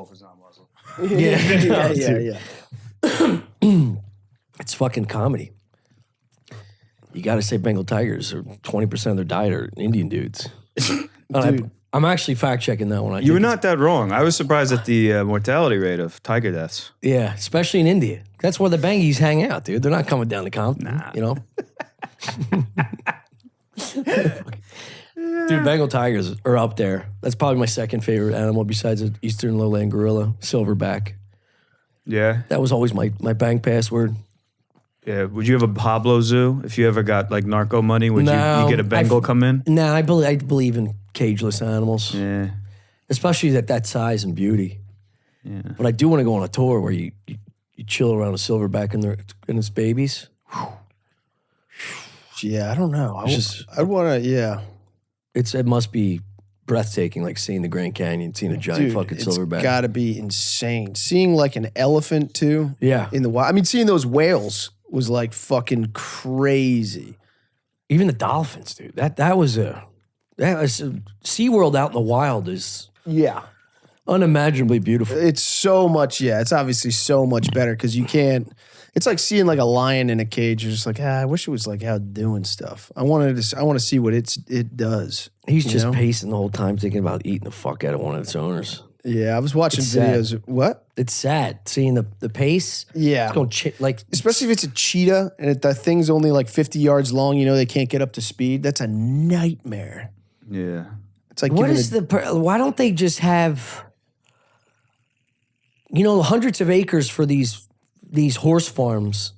if it's not muscle. Yeah. It's fucking comedy. You got to say Bengal tigers, or 20% of their diet are Indian dudes. Dude. I'm actually fact checking that one. You were not that wrong. I was surprised at the mortality rate of tiger deaths. Yeah, especially in India. That's where the Bangis hang out, dude. They're not coming down to Compton, you know? Dude, Bengal tigers are up there. That's probably my second favorite animal besides the eastern lowland gorilla, silverback. Yeah. That was always my bank password. Yeah. Would you have a Pablo Zoo if you ever got like narco money? Would you get a Bengal come in? No, I believe in cageless animals. Yeah. Especially at that size and beauty. Yeah. But I do want to go on a tour where you chill around a silverback and its babies. Yeah, I don't know. I'd want to, It must be breathtaking, like seeing the Grand Canyon, seeing a giant fucking silverback. It's got to be insane. Seeing like an elephant too. Yeah. In the wild. I mean, seeing those whales was like fucking crazy. Even the dolphins, dude. That was SeaWorld out in the wild is unimaginably beautiful. It's so much, it's obviously so much better because you can't. It's like seeing like a lion in a cage. You're just like, I wish it was like out doing stuff. I want to see what it does. He's just pacing the whole time, thinking about eating the fuck out of one of its owners. Yeah, I was watching videos. Sad. What? It's sad seeing the pace. Yeah, it's going especially if it's a cheetah and the thing's only like 50 yards long. You know they can't get up to speed. That's a nightmare. Yeah, it's like why don't they just have hundreds of acres for these horse farms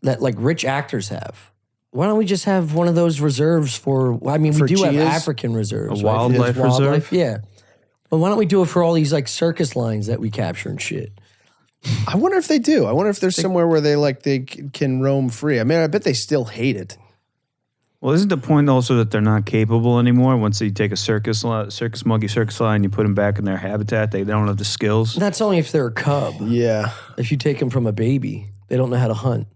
that like rich actors have? Why don't we just have one of those reserves for? I mean, we do have African reserves, a wildlife reserve. Yeah. But why don't we do it for all these like circus lines that we capture and shit? I wonder if they do. I wonder if there's somewhere where they can roam free. I mean, I bet they still hate it. Well, isn't the point also that they're not capable anymore? Once you take a circus monkey, circus lion, you put them back in their habitat, they don't have the skills. That's only if they're a cub. Yeah. If you take them from a baby, they don't know how to hunt.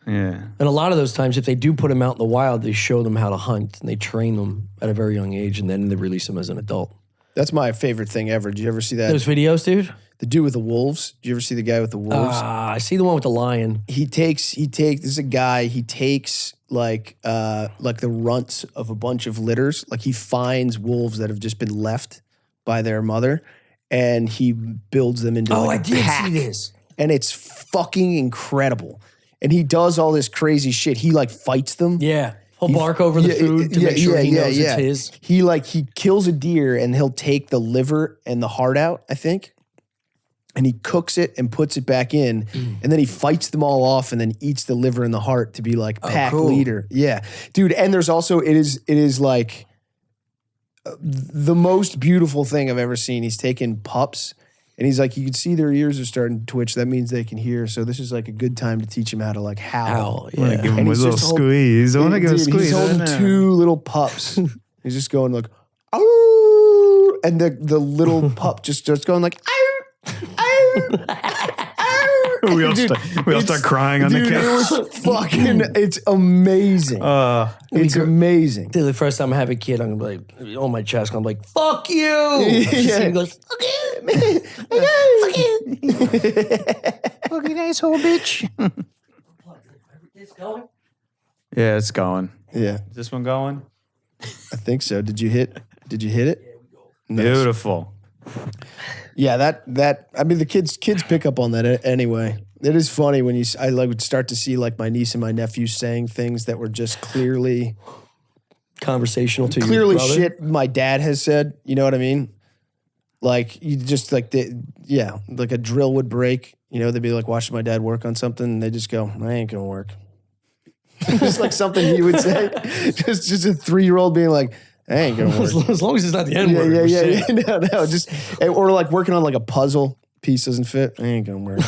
Yeah. And a lot of those times, if they do put them out in the wild, they show them how to hunt and they train them at a very young age, and then they release them as an adult. That's my favorite thing ever. Did you ever see that? Those videos, dude? The dude with the wolves. Did you ever see the guy with the wolves? I see the one with the lion. This is a guy, he takes like the runts of a bunch of litters. Like he finds wolves that have just been left by their mother and he builds them into like a pack. See this. And it's fucking incredible. And he does all this crazy shit. He like fights them. Yeah. He'll bark over the food to make sure he knows it's his. He kills a deer and he'll take the liver and the heart out, I think. And he cooks it and puts it back in. And then he fights them all off and then eats the liver and the heart to be like pack leader. Yeah. Dude, and there's also, it is like the most beautiful thing I've ever seen. He's taken pups and he's like, you can see their ears are starting to twitch. That means they can hear. So this is like a good time to teach them how to like howl. Yeah. Give him a little squeeze. I want to give a squeeze. He's holding two little pups. He's just going like, oh, and the little pup just starts going like, we all start crying on the couch. It's amazing. It's amazing. The first time I have a kid, I'm gonna be like on my chest. I'm like, "Fuck you!" He goes, "Fuck you, fuck you, fucking asshole, bitch." It's going. Yeah, it's going. Yeah, is this one going? I think so. Did you hit it? Yeah, we go. Nice. Beautiful. Yeah, that I mean the kids pick up on that anyway. It is funny when I would start to see like my niece and my nephew saying things that were just clearly conversational to clearly your brother. Shit my dad has said. You know what I mean? Like you just like like a drill would break. You know, they'd be like watching my dad work on something, and they just go, "I ain't gonna work." Just like something he would say. just a 3-year-old being like, I ain't gonna work. As long as it's not the N word. No, just or like working on like a puzzle piece doesn't fit. I ain't gonna work.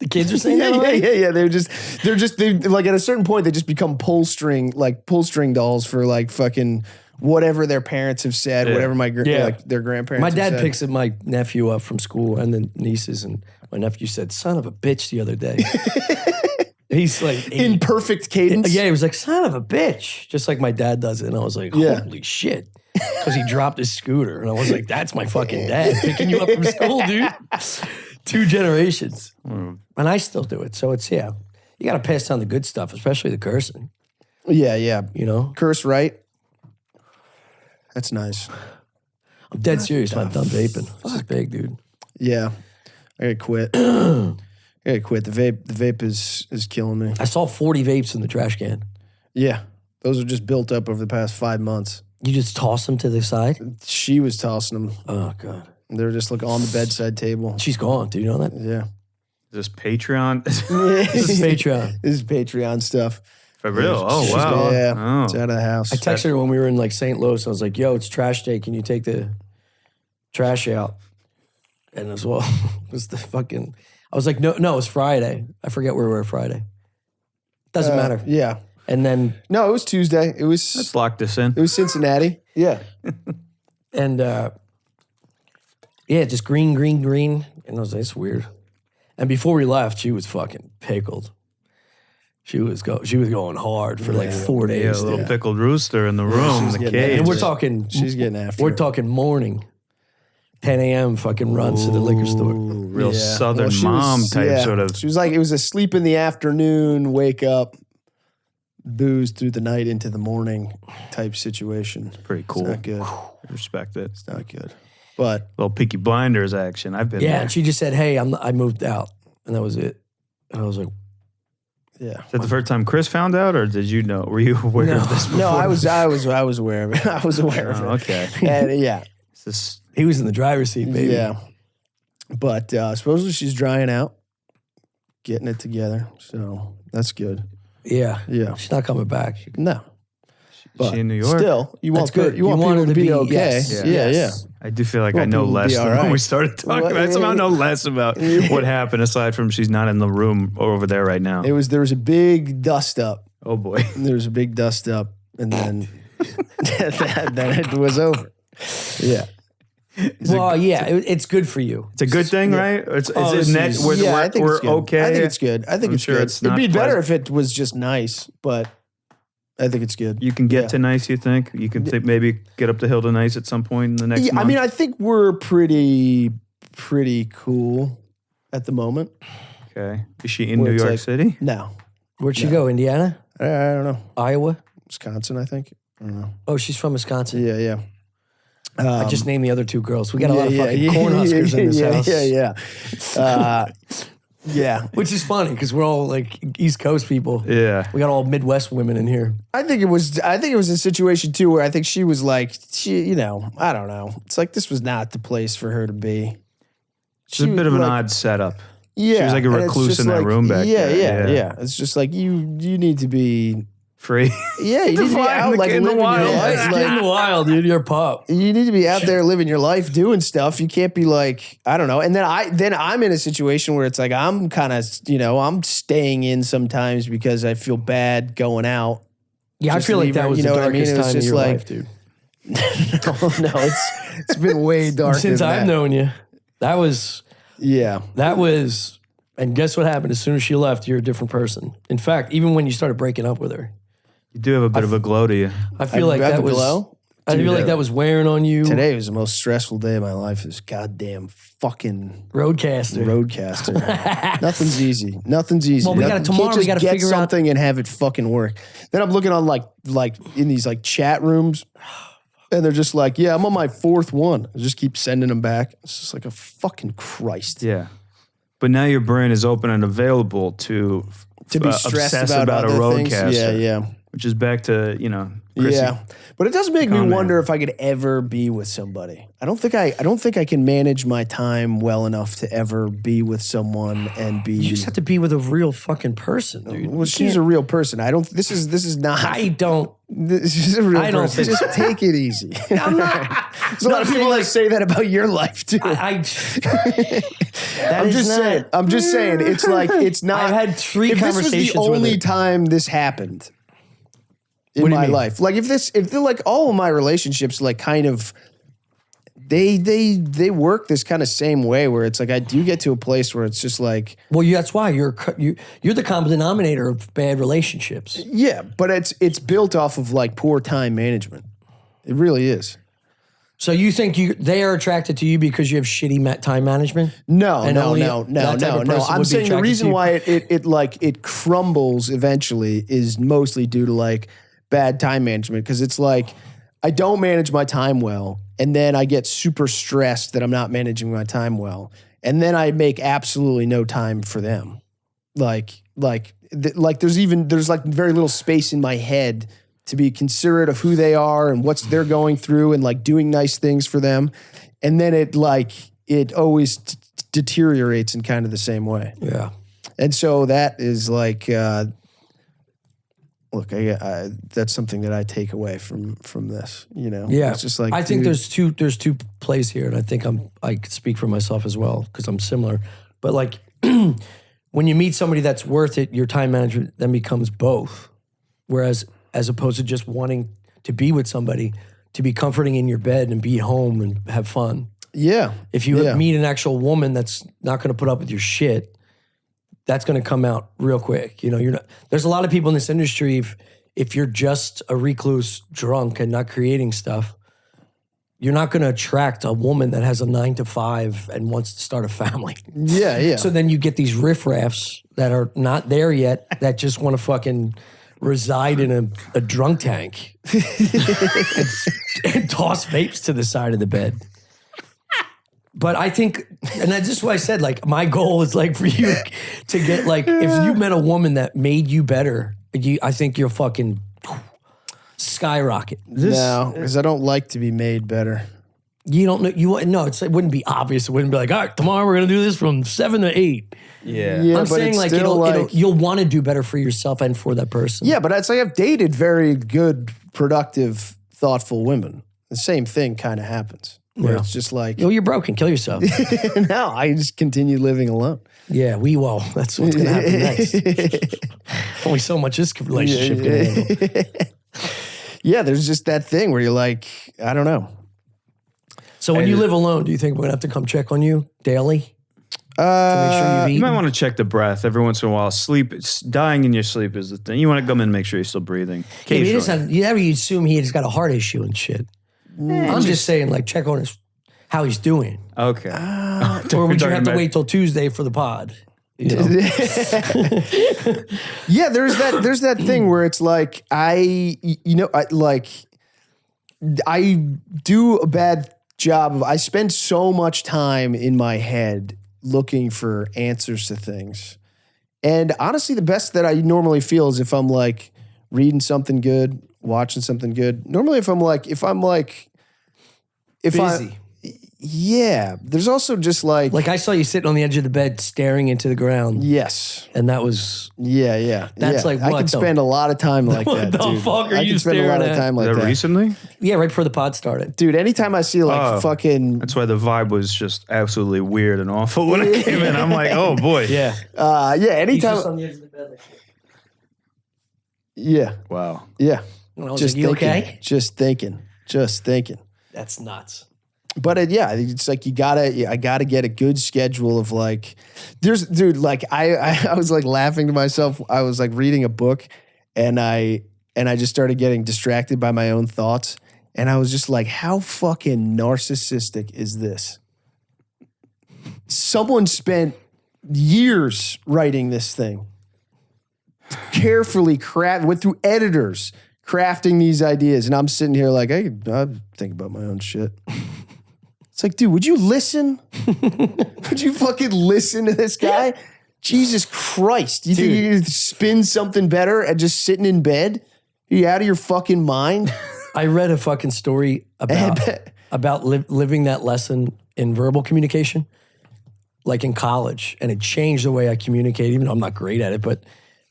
The kids are saying that. Yeah. They like at a certain point they just become pull string dolls for like fucking whatever their parents have said, whatever like their grandparents. My dad have said. picks my nephew up from school and the nieces, and my nephew said, "Son of a bitch," the other day. He's like in perfect cadence. Yeah, he was like, "Son of a bitch," just like my dad does it, and I was like, "Holy shit!" because he dropped his scooter. And I was like, that's my fucking dad picking you up from school, dude. 2 generations. And I still do it. So it's, you got to pass down the good stuff, especially the cursing. Yeah, yeah. You know? Curse right. That's nice. I'm dead serious. I'm done vaping. This is big, dude. Yeah. I gotta quit. I gotta quit. The vape is killing me. I saw 40 vapes in the trash can. Yeah. Those are just built up over the past 5 months. You just toss them to the side? She was tossing them. Oh, God. They were just like on the bedside table. She's gone. Do you know that? Yeah. Is this Patreon? This is Patreon. This is Patreon stuff. For real? Oh, wow. Yeah. Oh. It's out of the house. I texted her when we were in like St. Louis. I was like, yo, it's trash day. Can you take the trash out? And as well, it was the fucking, I was like, no, it's Friday. I forget where we were Friday. Doesn't matter. Yeah. And then, No, it was Tuesday. Let's lock this in. It was Cincinnati. Yeah. and just green. And I was like, it's weird. And before we left, she was fucking pickled. She was going hard for like 4 days. Yeah, a little pickled rooster in the room, in the getting cage. And we're talking, She's getting after we're it. talking morning. 10 a.m. fucking runs to the liquor store. Real Yeah. southern Well, she mom was- type yeah. sort of. She was like, it was a sleep in the afternoon, wake up, booze through the night into the morning type situation. Pretty cool. It's not good. Respect it. It's not good. But Little Peaky Blinders action. I've been Yeah, there. and she just said, hey, I moved out. And that was it. And I was like, yeah. Is that the first time Chris found out, or did you know? Were you aware of this before? No, I was aware of it. I was aware of it. Oh, okay. And yeah. Is this, he was in the driver's seat, baby. Yeah. But supposedly she's drying out, getting it together. So that's good. Yeah. Yeah. She's not coming back. No. is she in New York? Still, you want That's good. You want You want people her to to be be- okay. yes. Yeah, Yes. I do feel like Well, I know people will be less than all when right. we started talking Well, about it. Somehow yeah. know less about what happened aside from she's not in the room over there right now. yeah. There was a big dust up. Oh boy. There was a big dust up, and then then it was over. Yeah. Well, it's good for you. It's a good thing, right? It's Oh, is it net, this is- we're, Yeah, we're, I think we're it's good. okay. I think it's good. I think I'm it's sure good. it's It'd not be better pleasant. if it was just nice, but I think it's good. You can get Yeah. to nice, you think? You can maybe get up the hill to nice at some point in the next Yeah, month? I mean, I think we're pretty cool at the moment. Okay. Is she in Where New it's York like- City? No, Where'd she go? Indiana? I don't know. Iowa? Wisconsin, I think. I don't know. Oh, she's from Wisconsin. Yeah, yeah. I just named the other 2 girls. We got a lot of fucking Cornhuskers in this house. Yeah. Which is funny because we're all like East Coast people. Yeah. We got all Midwest women in here. I think it was a situation too where I think she was like, I don't know. It's like this was not the place for her to be. It's a bit of an odd setup. Yeah. She was like a and it's recluse just in that like- room back there. Yeah. It's just like you need to be Free. you need to be fly in out the- like in the living your wild. life. Get Like, in the wild, dude. You're a pup. you need to be out there living your life, doing stuff. You can't be like, I don't know. And then I'm in a situation where it's like I'm kind of, I'm staying in sometimes because I feel bad going out. Yeah, I Just feel like leave that her, was you the know what I mean? darkest It was time of just your like- life, dude. No, it's been way darker Since than I've that. known you, that was, Yeah. and guess what happened? As soon as she left, you're a different person. In fact, even when you started breaking up with her, You do have a bit of a glow to you. I feel like I have that a was, glow? I feel like that was wearing on you. Today was the most stressful day of my life. This goddamn fucking Roadcaster. roadcaster. Nothing's easy. Nothing's easy. Well, we gotta- You tomorrow can't we just gotta get figure out- something and have it fucking work. Then I'm looking on like in these like chat rooms, and they're just like, "Yeah, I'm on my 4th one." I just keep sending them back. It's just like a fucking Christ. Yeah. But now your brain is open and available to To be stressed obsess about a other things. roadcaster. Yeah. Which is back to, Chrissy. Yeah, but it does make me Comment. wonder if I could ever be with somebody. I don't think I can manage my time well enough to ever be with someone and be. You just have to be with a real fucking person, dude. Well, she's a real person. I don't. This is not. I don't. This is a real I don't person. think- Just take it easy. I'm not. There's a lot of people that say that about your life too. I'm I'm just saying. I'm just saying. It's like it's not. I've had 3 if conversations this was the with only her. time this happened in What do you my mean? life, like if they're like all of my relationships, like kind of, they work this kind of same way where it's like I do get to a place where it's just like, Well, that's why you're the common denominator of bad relationships. yeah, but it's built off of like poor time management. It really is. So you think they are attracted to you because you have shitty time management? No. And only that type of person I'm would be saying the attracted reason to you? why it crumbles eventually is mostly due to like bad time management, because it's like I don't manage my time well, and then I get super stressed that I'm not managing my time well, and then I make absolutely no time for them. Like there's like very little space in my head to be considerate of who they are and what they're going through and like doing nice things for them. And then it always deteriorates in kind of the same way. Yeah. And so that is like, look, that's something that I take away from this, you know? Yeah. It's just like, I think dude, there's two plays here, and I think I could speak for myself as well because I'm similar. But like when you meet somebody that's worth it, your time management then becomes both. Whereas as opposed to just wanting to be with somebody, to be comforting in your bed and be home and have fun. yeah. If you meet an actual woman that's not going to put up with your shit, that's going to come out real quick. You know, you're not. There's a lot of people in this industry. If you're just a recluse drunk and not creating stuff, you're not going to attract a woman that has a 9 to 5 and wants to start a family. Yeah. So then you get these riffraffs that are not there yet that just want to fucking reside in a drunk tank and toss vapes to the side of the bed. But I think, and that's just why I said, like, my goal is like for you to get like, if you met a woman that made you better, I think you'll fucking skyrocket. No, because I don't like to be made better. You don't know, it wouldn't be obvious. It wouldn't be like, all right, tomorrow we're going to do this from 7 to 8. Yeah. I'm but saying it's like, still you'll want to do better for yourself and for that person. Yeah, but I'd say I've dated very good, productive, thoughtful women. The same thing kind of happens. Where Yeah. it's just like, You're broken. Kill yourself. no, I just continue living alone. Yeah, that's what's going to happen next. Only so much this relationship can handle. Yeah, there's just that thing where you're like, I don't know. So when you live alone, do you think we're going to have to come check on you daily? To make sure you've You eaten? might want to check the breath every once in a while. Dying in your sleep is the thing. You want to come in and make sure you're still breathing. You assume he's got a heart issue and shit. I'm just saying, like, check on how he's doing. Okay. Or would you have to wait till Tuesday for the pod? You know? Yeah, there's that thing where it's like I do a bad job. I spend so much time in my head looking for answers to things. And honestly, the best that I normally feel is if I'm like reading something good, watching something good. Normally if I'm Busy. Yeah. There's also just like Like I saw you sitting on the edge of the bed staring into the ground. yes. And that was, Yeah. That's like I what can the- spend a lot of time like What that, the dude. fuck are I you can spend a lot staring of at? time like that that. recently? yeah, right before the pod started. Dude, anytime I see like fucking That's why the vibe was just absolutely weird and awful when I came in. I'm like, oh boy. Yeah. anytime on the edge of the bed. Like, yeah. Wow. Yeah. and I was Just like, you thinking. okay? Just thinking. That's nuts. But it's like I gotta get a good schedule of like, I was like laughing to myself. I was like reading a book, and I just started getting distracted by my own thoughts, and I was just like, how fucking narcissistic is this? Someone spent years writing this thing, carefully went through editors crafting these ideas, and I'm sitting here like, I think about my own shit. It's like, dude, would you listen? Would you fucking listen to this guy? Jesus Christ. You think you can spin something better at just sitting in bed? Are you out of your fucking mind? I read a fucking story about living that lesson in verbal communication, like in college, and it changed the way I communicate, even though I'm not great at it, but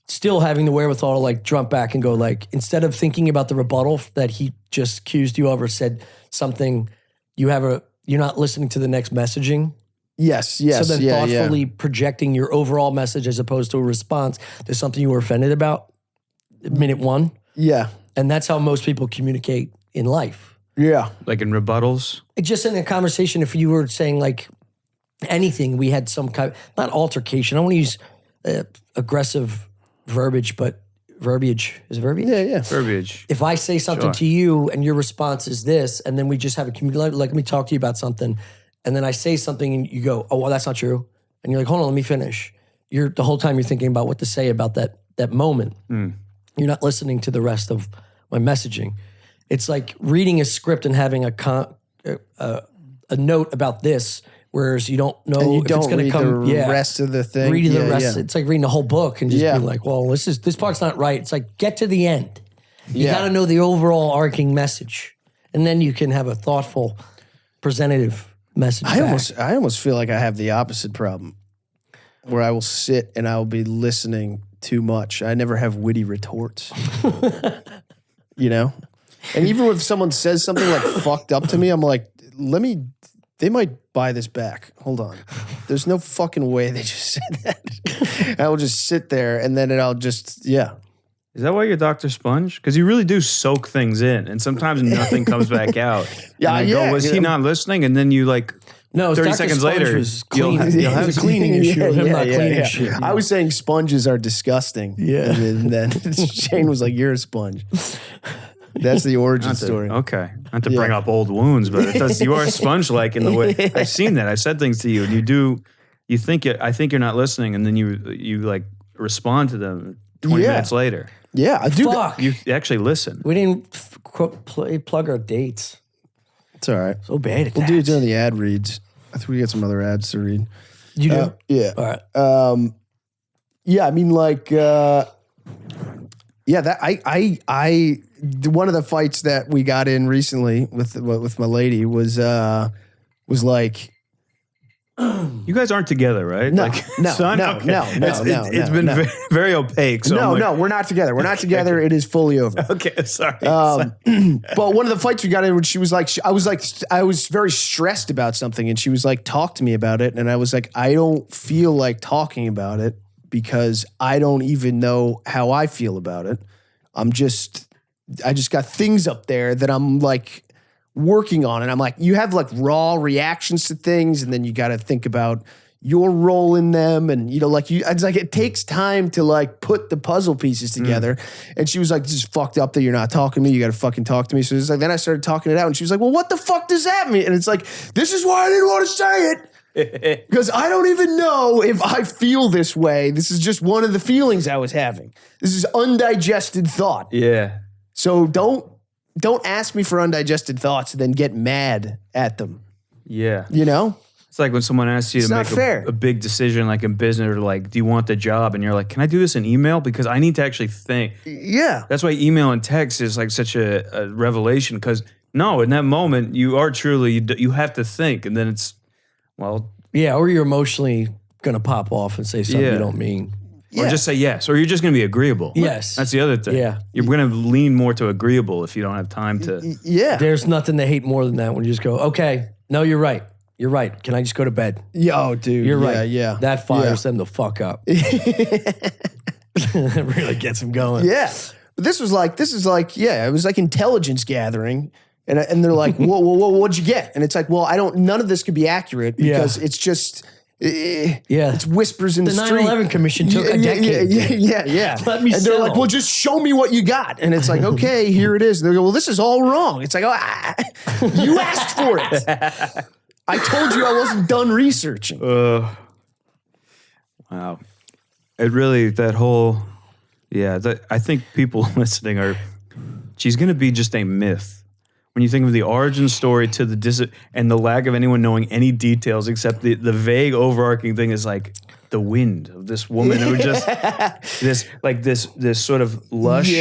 still having the wherewithal to like jump back and go like, instead of thinking about the rebuttal that he just accused you of or said something, you're not listening to the next messaging. Yes. So then thoughtfully projecting your overall message as opposed to a response to something you were offended about minute one. Yeah. And that's how most people communicate in life. Yeah. Like in rebuttals? Just in a conversation, if you were saying like anything, we had some kind, not altercation, I don't want to use aggressive verbiage, but verbiage. Is it verbiage? Yeah. Verbiage. If I say something to you and your response is this, and then we just have a community, like, let me talk to you about something, and then I say something and you go, oh, well, that's not true. And you're like, hold on, let me finish. The whole time you're thinking about what to say about that moment. You're not listening to the rest of my messaging. It's like reading a script and having a note about this, whereas you don't know And you if don't it's going to read come. the rest of the thing. Reading the Yeah, rest, yeah. it's like reading the whole book and just Yeah. being like, well, this part's not right. It's like, get to the end. You Yeah. got to know the overall arcing message, and then you can have a thoughtful, presentative message. I almost feel like I have the opposite problem, where I will sit and I'll be listening too much. I never have witty retorts. You know? And even if someone says something like fucked up to me, I'm like, they might buy this back. Hold on. There's no fucking way they just said that. I will just sit there and then I'll just, yeah. Is that why you're Dr. Sponge? Because you really do soak things in, and sometimes nothing comes back out. Yeah, and I go, yeah, was you he know. not listening? And then you like, No, 30 Dr. seconds Sponge later, was you'll clean. have It was a cleaning issue. Him not cleaning shit. I was saying sponges are disgusting. Yeah. And then Shane was like, you're a sponge. That's the origin not to, story. okay, not to bring up old wounds, but it does. You are sponge-like in the way. I've seen that. I've said things to you, and you think I think you're not listening, and then you like respond to them 20 minutes later. Yeah, I do. Fuck. You actually listen. We didn't plug our dates. It's all right. So bad at We'll that. do it during the ad reads. I think we got some other ads to read. You do? Yeah. All right. Yeah, I mean, like, that I one of the fights that we got in recently with my lady was like, You guys aren't together, right? No, like, no, son? no, Okay. no, It's been no. very opaque. So I'm like, we're not together. We're not together. It is fully over. okay, sorry. But one of the fights we got in, when she was like, I was very stressed about something, and she was like, talk to me about it. And I was like, I don't feel like talking about it because I don't even know how I feel about it. I just got things up there that I'm like working on. And I'm like, you have like raw reactions to things, and then you got to think about your role in them. And, you know, like it's like, it takes time to like put the puzzle pieces together. And she was like, this is fucked up that you're not talking to me. You got to fucking talk to me. So it's like, then I started talking it out, and she was like, well, what the fuck does that mean? And it's like, this is why I didn't want to say it. Because I don't even know if I feel this way. This is just one of the feelings I was having. This is undigested thought. yeah. So don't ask me for undigested thoughts and then get mad at them. Yeah. You know? It's like when someone asks you It's to not make fair. a big decision, like in business, or like, do you want the job? And you're like, can I do this in email? Because I need to actually think. Yeah. That's why email and text is like such a revelation. Because no, in that moment, you are truly, you have to think. And then it's, well, Yeah, or you're emotionally going to pop off and say something Yeah. you don't mean. or just say yes. Or you're just going to be agreeable. Yes. That's the other thing. Yeah. You're going to lean more to agreeable if you don't have time to. Yeah. There's nothing to hate more than that when you just go, okay, no, you're right. You're right. Can I just go to bed? Yo, dude. You're yeah, right. Yeah. That fires them the fuck up. It really gets them going. Yeah. But this is like, it was like intelligence gathering. And they're like, whoa, what'd you get? And it's like, well, none of this could be accurate because it's just, it's whispers in the street. 9/11 Commission took a decade. Yeah. Let me And they're settle. like, well, just show me what you got. And it's like, okay, here it is. And they go, well, this is all wrong. It's like, you asked for it. I told you I wasn't done researching. Wow. It really, that whole, I think people listening she's going to be just a myth. When you think of the origin story to and the lack of anyone knowing any details except the vague overarching thing is like the wind of this woman who just, this sort of lush,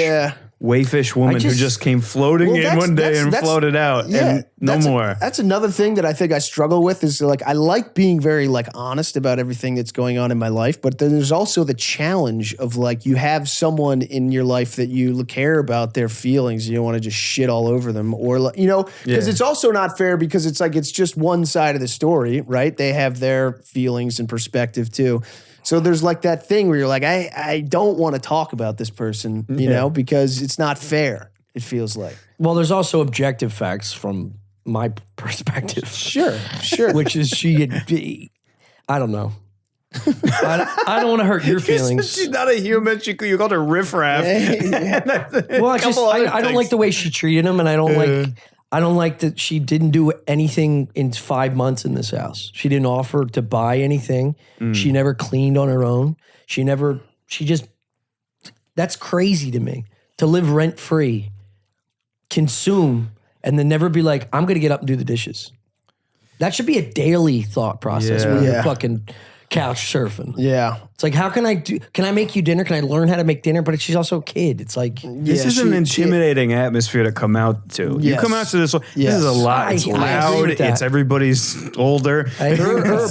wayfish woman who just came floating in one day and floated out and no more. That's another thing that I think I struggle with is like, I like being very like honest about everything that's going on in my life, but then there's also the challenge of like, you have someone in your life that you care about their feelings. You don't want to just shit all over them or, you know, because it's also not fair because it's like, it's just one side of the story, right? They have their feelings and perspective too. So there's like that thing where you're like, I don't want to talk about this person, you know, because it's not fair, it feels like. Well, there's also objective facts from my perspective. Sure. Which is I don't know. I don't want to hurt your feelings. She's not a human. You called her riffraff. Well, I don't like the way she treated him, and I don't like that she didn't do anything in 5 months in this house. She didn't offer to buy anything. She never cleaned on her own. That's crazy to me. To live rent free, consume, and then never be like, I'm going to get up and do the dishes. That should be a daily thought process when you're fucking couch surfing. Yeah. It's like, can I make you dinner? Can I learn how to make dinner? But she's also a kid. It's like, this is an intimidating atmosphere to come out to. You come out to this, this is a lot. It's loud. It's everybody's older. Her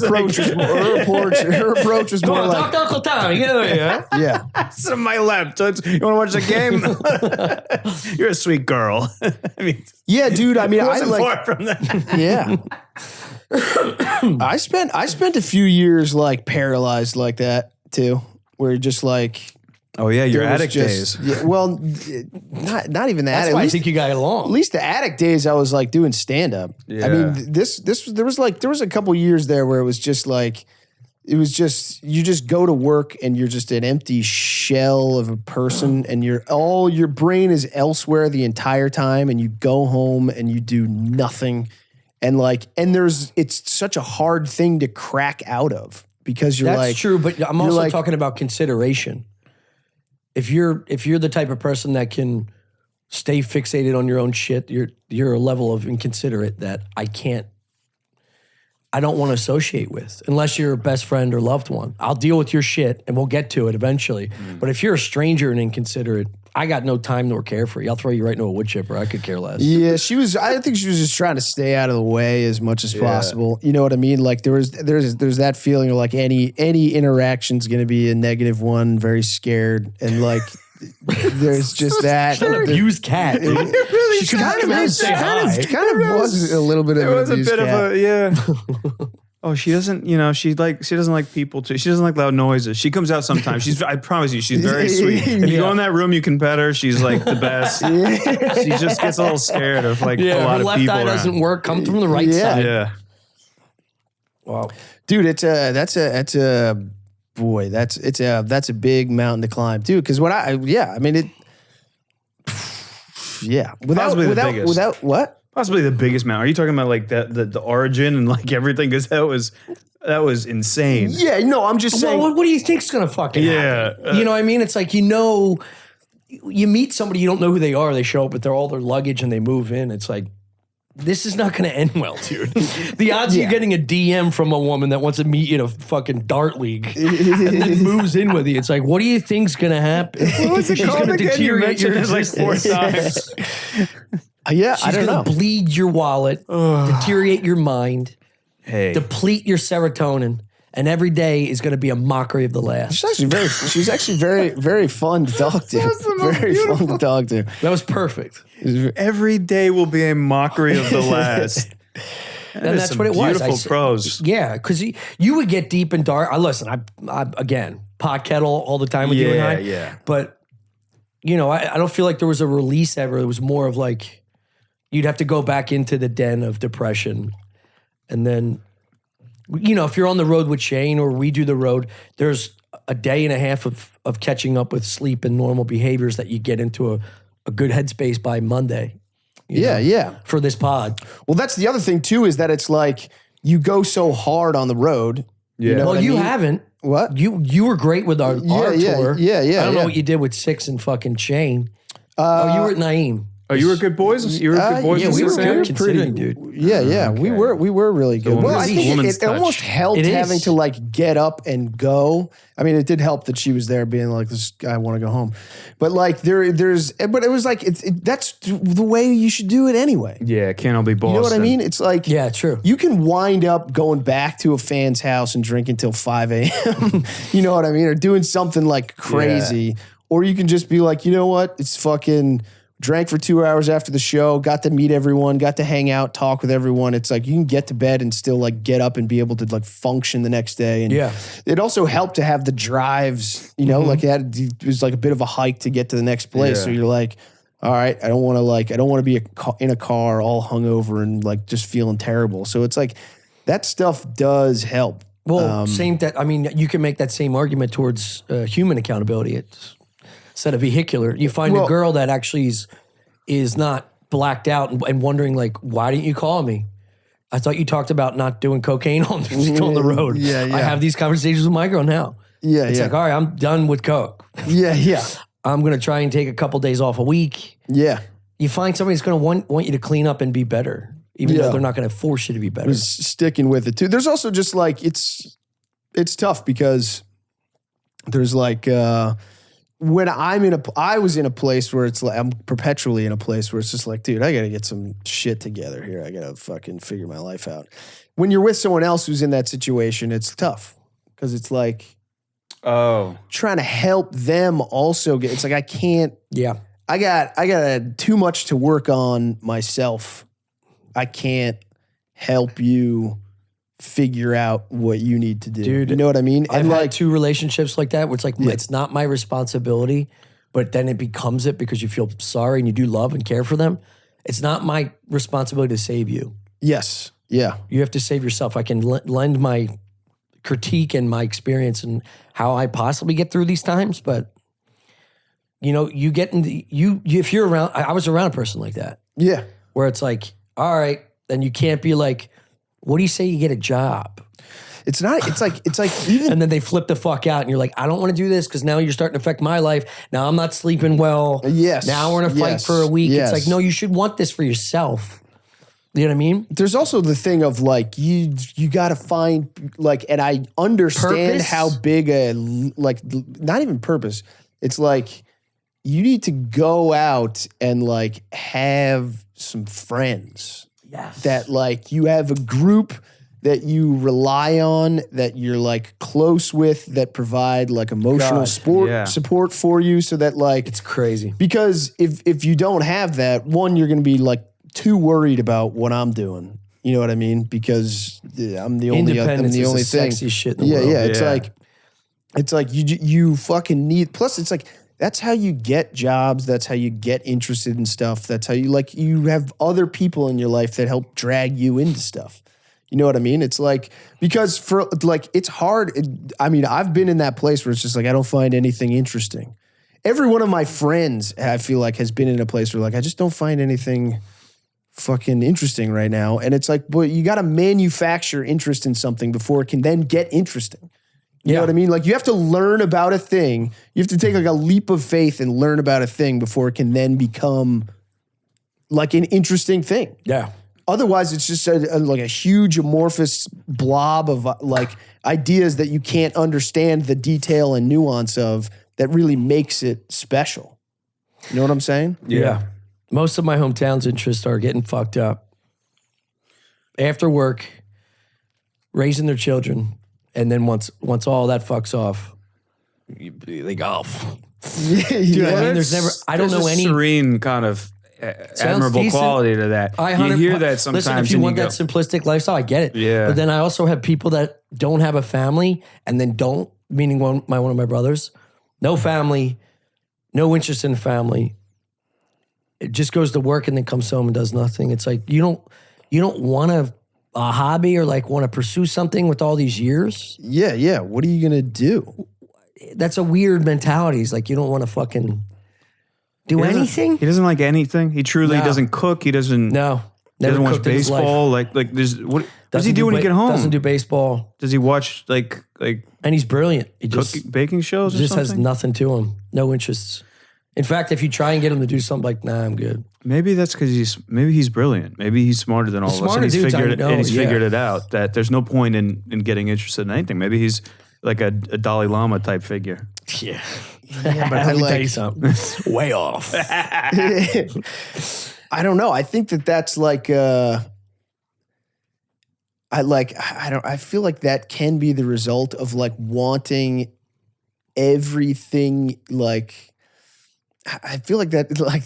approach was more like, talk to Uncle Tommy. yeah. Sit on my lap. You want to watch the game? You're a sweet girl. I mean, yeah, dude. I mean, I wasn't like, far from that. yeah. I spent a few years like paralyzed like that too, where you're just like, oh yeah, your there was addict just- days. Yeah, well, not even that. That's At why I least- think you got along. At least the addict days, I was like doing stand up. Yeah. I mean, there was a couple years there where it was just like, you just go to work and you're just an empty shell of a person, and your brain is elsewhere the entire time, and you go home and you do nothing, and it's such a hard thing to crack out of because you're That's true, but I'm also like- talking about consideration. If you're the type of person that can stay fixated on your own shit, you're a level of inconsiderate that I don't want to associate with unless you're a best friend or loved one. I'll deal with your shit and we'll get to it eventually. But if you're a stranger and inconsiderate, I got no time nor care for you. I'll throw you right into a wood chipper. I could care less. Yeah, I think she was just trying to stay out of the way as much as possible. You know what I mean? Like there's that feeling of like any interaction's going to be a negative one, very scared, and like there's just that. An abused cat. She should come out and say hi. Kind of was a little bit of an abused cat. Oh, she doesn't. She doesn't like people too. She doesn't like loud noises. She comes out sometimes. I promise you, she's very sweet. If you go in that room, you can pet her. She's like the best. She just gets a little scared of like a lot her of left people eye around. doesn't work. Come from the right side. Yeah. Wow. Dude, that's a big mountain to climb too. Because without what? Possibly the biggest mountain. Are you talking about like the origin and like everything? Because that was insane. Yeah, no, I'm just saying. Well, what do you think's gonna fucking happen? You know what I mean? It's like, you meet somebody, you don't know who they are. They show up with all their luggage and they move in. It's like, this is not going to end well, dude. The odds of you getting a DM from a woman that wants to meet you in a fucking dart league and then moves in with you. It's like, what do you think's going to happen? What's it She's called going to again? You deteriorate your mentioned it like 4 times. Yeah, I She's don't going know. to bleed your wallet, deteriorate your mind, Hey. deplete your serotonin, and every day is going to be a mockery of the last. She's actually very, very fun to talk to. Very fun to talk to. That was perfect. Every day will be a mockery of the last. And that's what it was. Beautiful prose. Yeah, because you would get deep and dark. I again, pot kettle all the time with you and I. Yeah. But, I don't feel like there was a release ever. It was more of like, you'd have to go back into the den of depression. And then, if you're on the road with Shane or we do the road, there's a day and a half of catching up with sleep and normal behaviors that you get into a good headspace by Monday. Yeah. For this pod. Well, that's the other thing too, is that it's like you go so hard on the road. Yeah. You know Well, what I you mean? haven't. What? You were great with our tour. Yeah. I don't know yeah. what you did with Six and fucking Shane. You were at Naeem. Oh, you were good boys? You were good boys? yeah, with we were Suzanne? good considering, dude. Yeah. We were really good. Well, I think woman's it almost touch. helped It is. having to like get up and go. I mean, it did help that she was there being like, this guy want to go home. But like but it was like, that's the way you should do it anyway. Yeah, can't all be Boston. You know what I mean? It's like, Yeah, true. you can wind up going back to a fan's house and drinking till 5 a.m. You know what I mean? Or doing something like crazy. Or you can just be like, you know what? It's fucking drank for 2 hours after the show, got to meet everyone, got to hang out, talk with everyone. It's like you can get to bed and still like get up and be able to like function the next day. And it also helped to have the drives, like it was like a bit of a hike to get to the next place. Yeah. So you're like, all right, I don't want to be in a car all hungover and like just feeling terrible. So it's like that stuff does help. Well, you can make that same argument towards human accountability. Instead of vehicular, you find a girl that actually is not blacked out and wondering like, why didn't you call me? I thought you talked about not doing cocaine on the road. Yeah. I have these conversations with my girl now. Yeah, it's like, all right, I'm done with coke. Yeah. I'm going to try and take a couple days off a week. Yeah. You find somebody that's going to want you to clean up and be better, even though they're not going to force you to be better. Sticking with it too. There's also just like, it's tough because there's like, when I was in a place where it's like, I'm perpetually in a place where it's just like, dude, I got to get some shit together here. I got to fucking figure my life out. When you're with someone else who's in that situation, it's tough because it's like, trying to help them also it's like, I can't, I got too much to work on myself. I can't help you figure out what you need to do. Dude, you know what I mean? I've had 2 relationships like that where it's like, it's not my responsibility, but then it becomes it because you feel sorry and you do love and care for them. It's not my responsibility to save you. Yes. Yeah. You have to save yourself. I can lend my critique and my experience and how I possibly get through these times, but you get if you're around, I was around a person like that. Yeah. Where it's like, all right, then you can't be like, what do you say you get a job? It's like even. And then they flip the fuck out and you're like, I don't want to do this because now you're starting to affect my life. Now I'm not sleeping well. Yes. Now we're in a fight for a week. Yes. It's like, no, you should want this for yourself. You know what I mean? There's also the thing of like, you got to find like, and I understand Purpose? how big not even purpose. It's like, you need to go out and like have some friends. Yes. That like you have a group that you rely on, that you're like close with, that provide like emotional support for you, so that like it's crazy. Because if you don't have that, one, you're going to be like too worried about what I'm doing. You know what I mean? Because I'm the only thing. Sexy shit in the world. It's like you fucking need. Plus, it's like, that's how you get jobs. That's how you get interested in stuff. That's how you have other people in your life that help drag you into stuff. You know what I mean? It's like, because it's hard. I've been in that place where it's just like, I don't find anything interesting. Every one of my friends, I feel like, has been in a place where like, I just don't find anything fucking interesting right now. And it's like, but you got to manufacture interest in something before it can then get interesting. You know what I mean? Like, you have to learn about a thing. You have to take like a leap of faith and learn about a thing before it can then become like an interesting thing. Yeah. Otherwise, it's just like a huge amorphous blob of like ideas that you can't understand the detail and nuance of, that really makes it special. You know what I'm saying? Yeah. Most of my hometown's interests are getting fucked up after work, raising their children. And then once all that fucks off, they golf. Dude, I mean, I don't know any serene kind of admirable decent. quality to that. You hear that sometimes. Listen, if you want that simplistic lifestyle, I get it. Yeah. But then I also have people that don't have a family, and then meaning one of my brothers, no family, no interest in family. It just goes to work and then comes home and does nothing. It's like, you don't want a hobby or like want to pursue something with all these years. Yeah. What are you going to do? That's a weird mentality. It's like, you don't want to fucking do anything. He doesn't like anything. He truly doesn't cook. He doesn't. No. He doesn't watch baseball. Like there's what does he do when he get home? Doesn't do baseball. Does he watch like and he's brilliant. He just baking shows or just something? has nothing to him. No interests. In fact, if you try and get him to do something like, nah, I'm good. Maybe that's because he's brilliant. Maybe he's smarter than all of us. And he's figured it out that there's no point in getting interested in anything. Maybe he's like a Dalai Lama type figure. Yeah. But let me tell you something. Way off. I don't know. I think that's like I feel like that can be the result of like wanting everything. Like, I feel like that, like,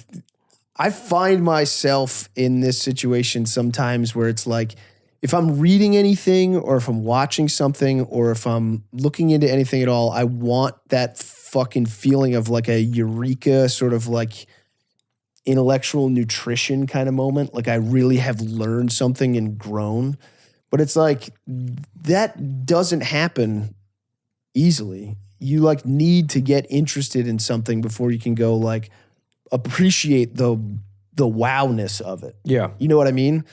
I find myself in this situation sometimes where it's like, if I'm reading anything or if I'm watching something or if I'm looking into anything at all, I want that fucking feeling of like a eureka, sort of like intellectual nutrition kind of moment. Like, I really have learned something and grown. But it's like that doesn't happen easily. You like need to get interested in something before you can go like appreciate the wowness of it. Yeah. You know what I mean?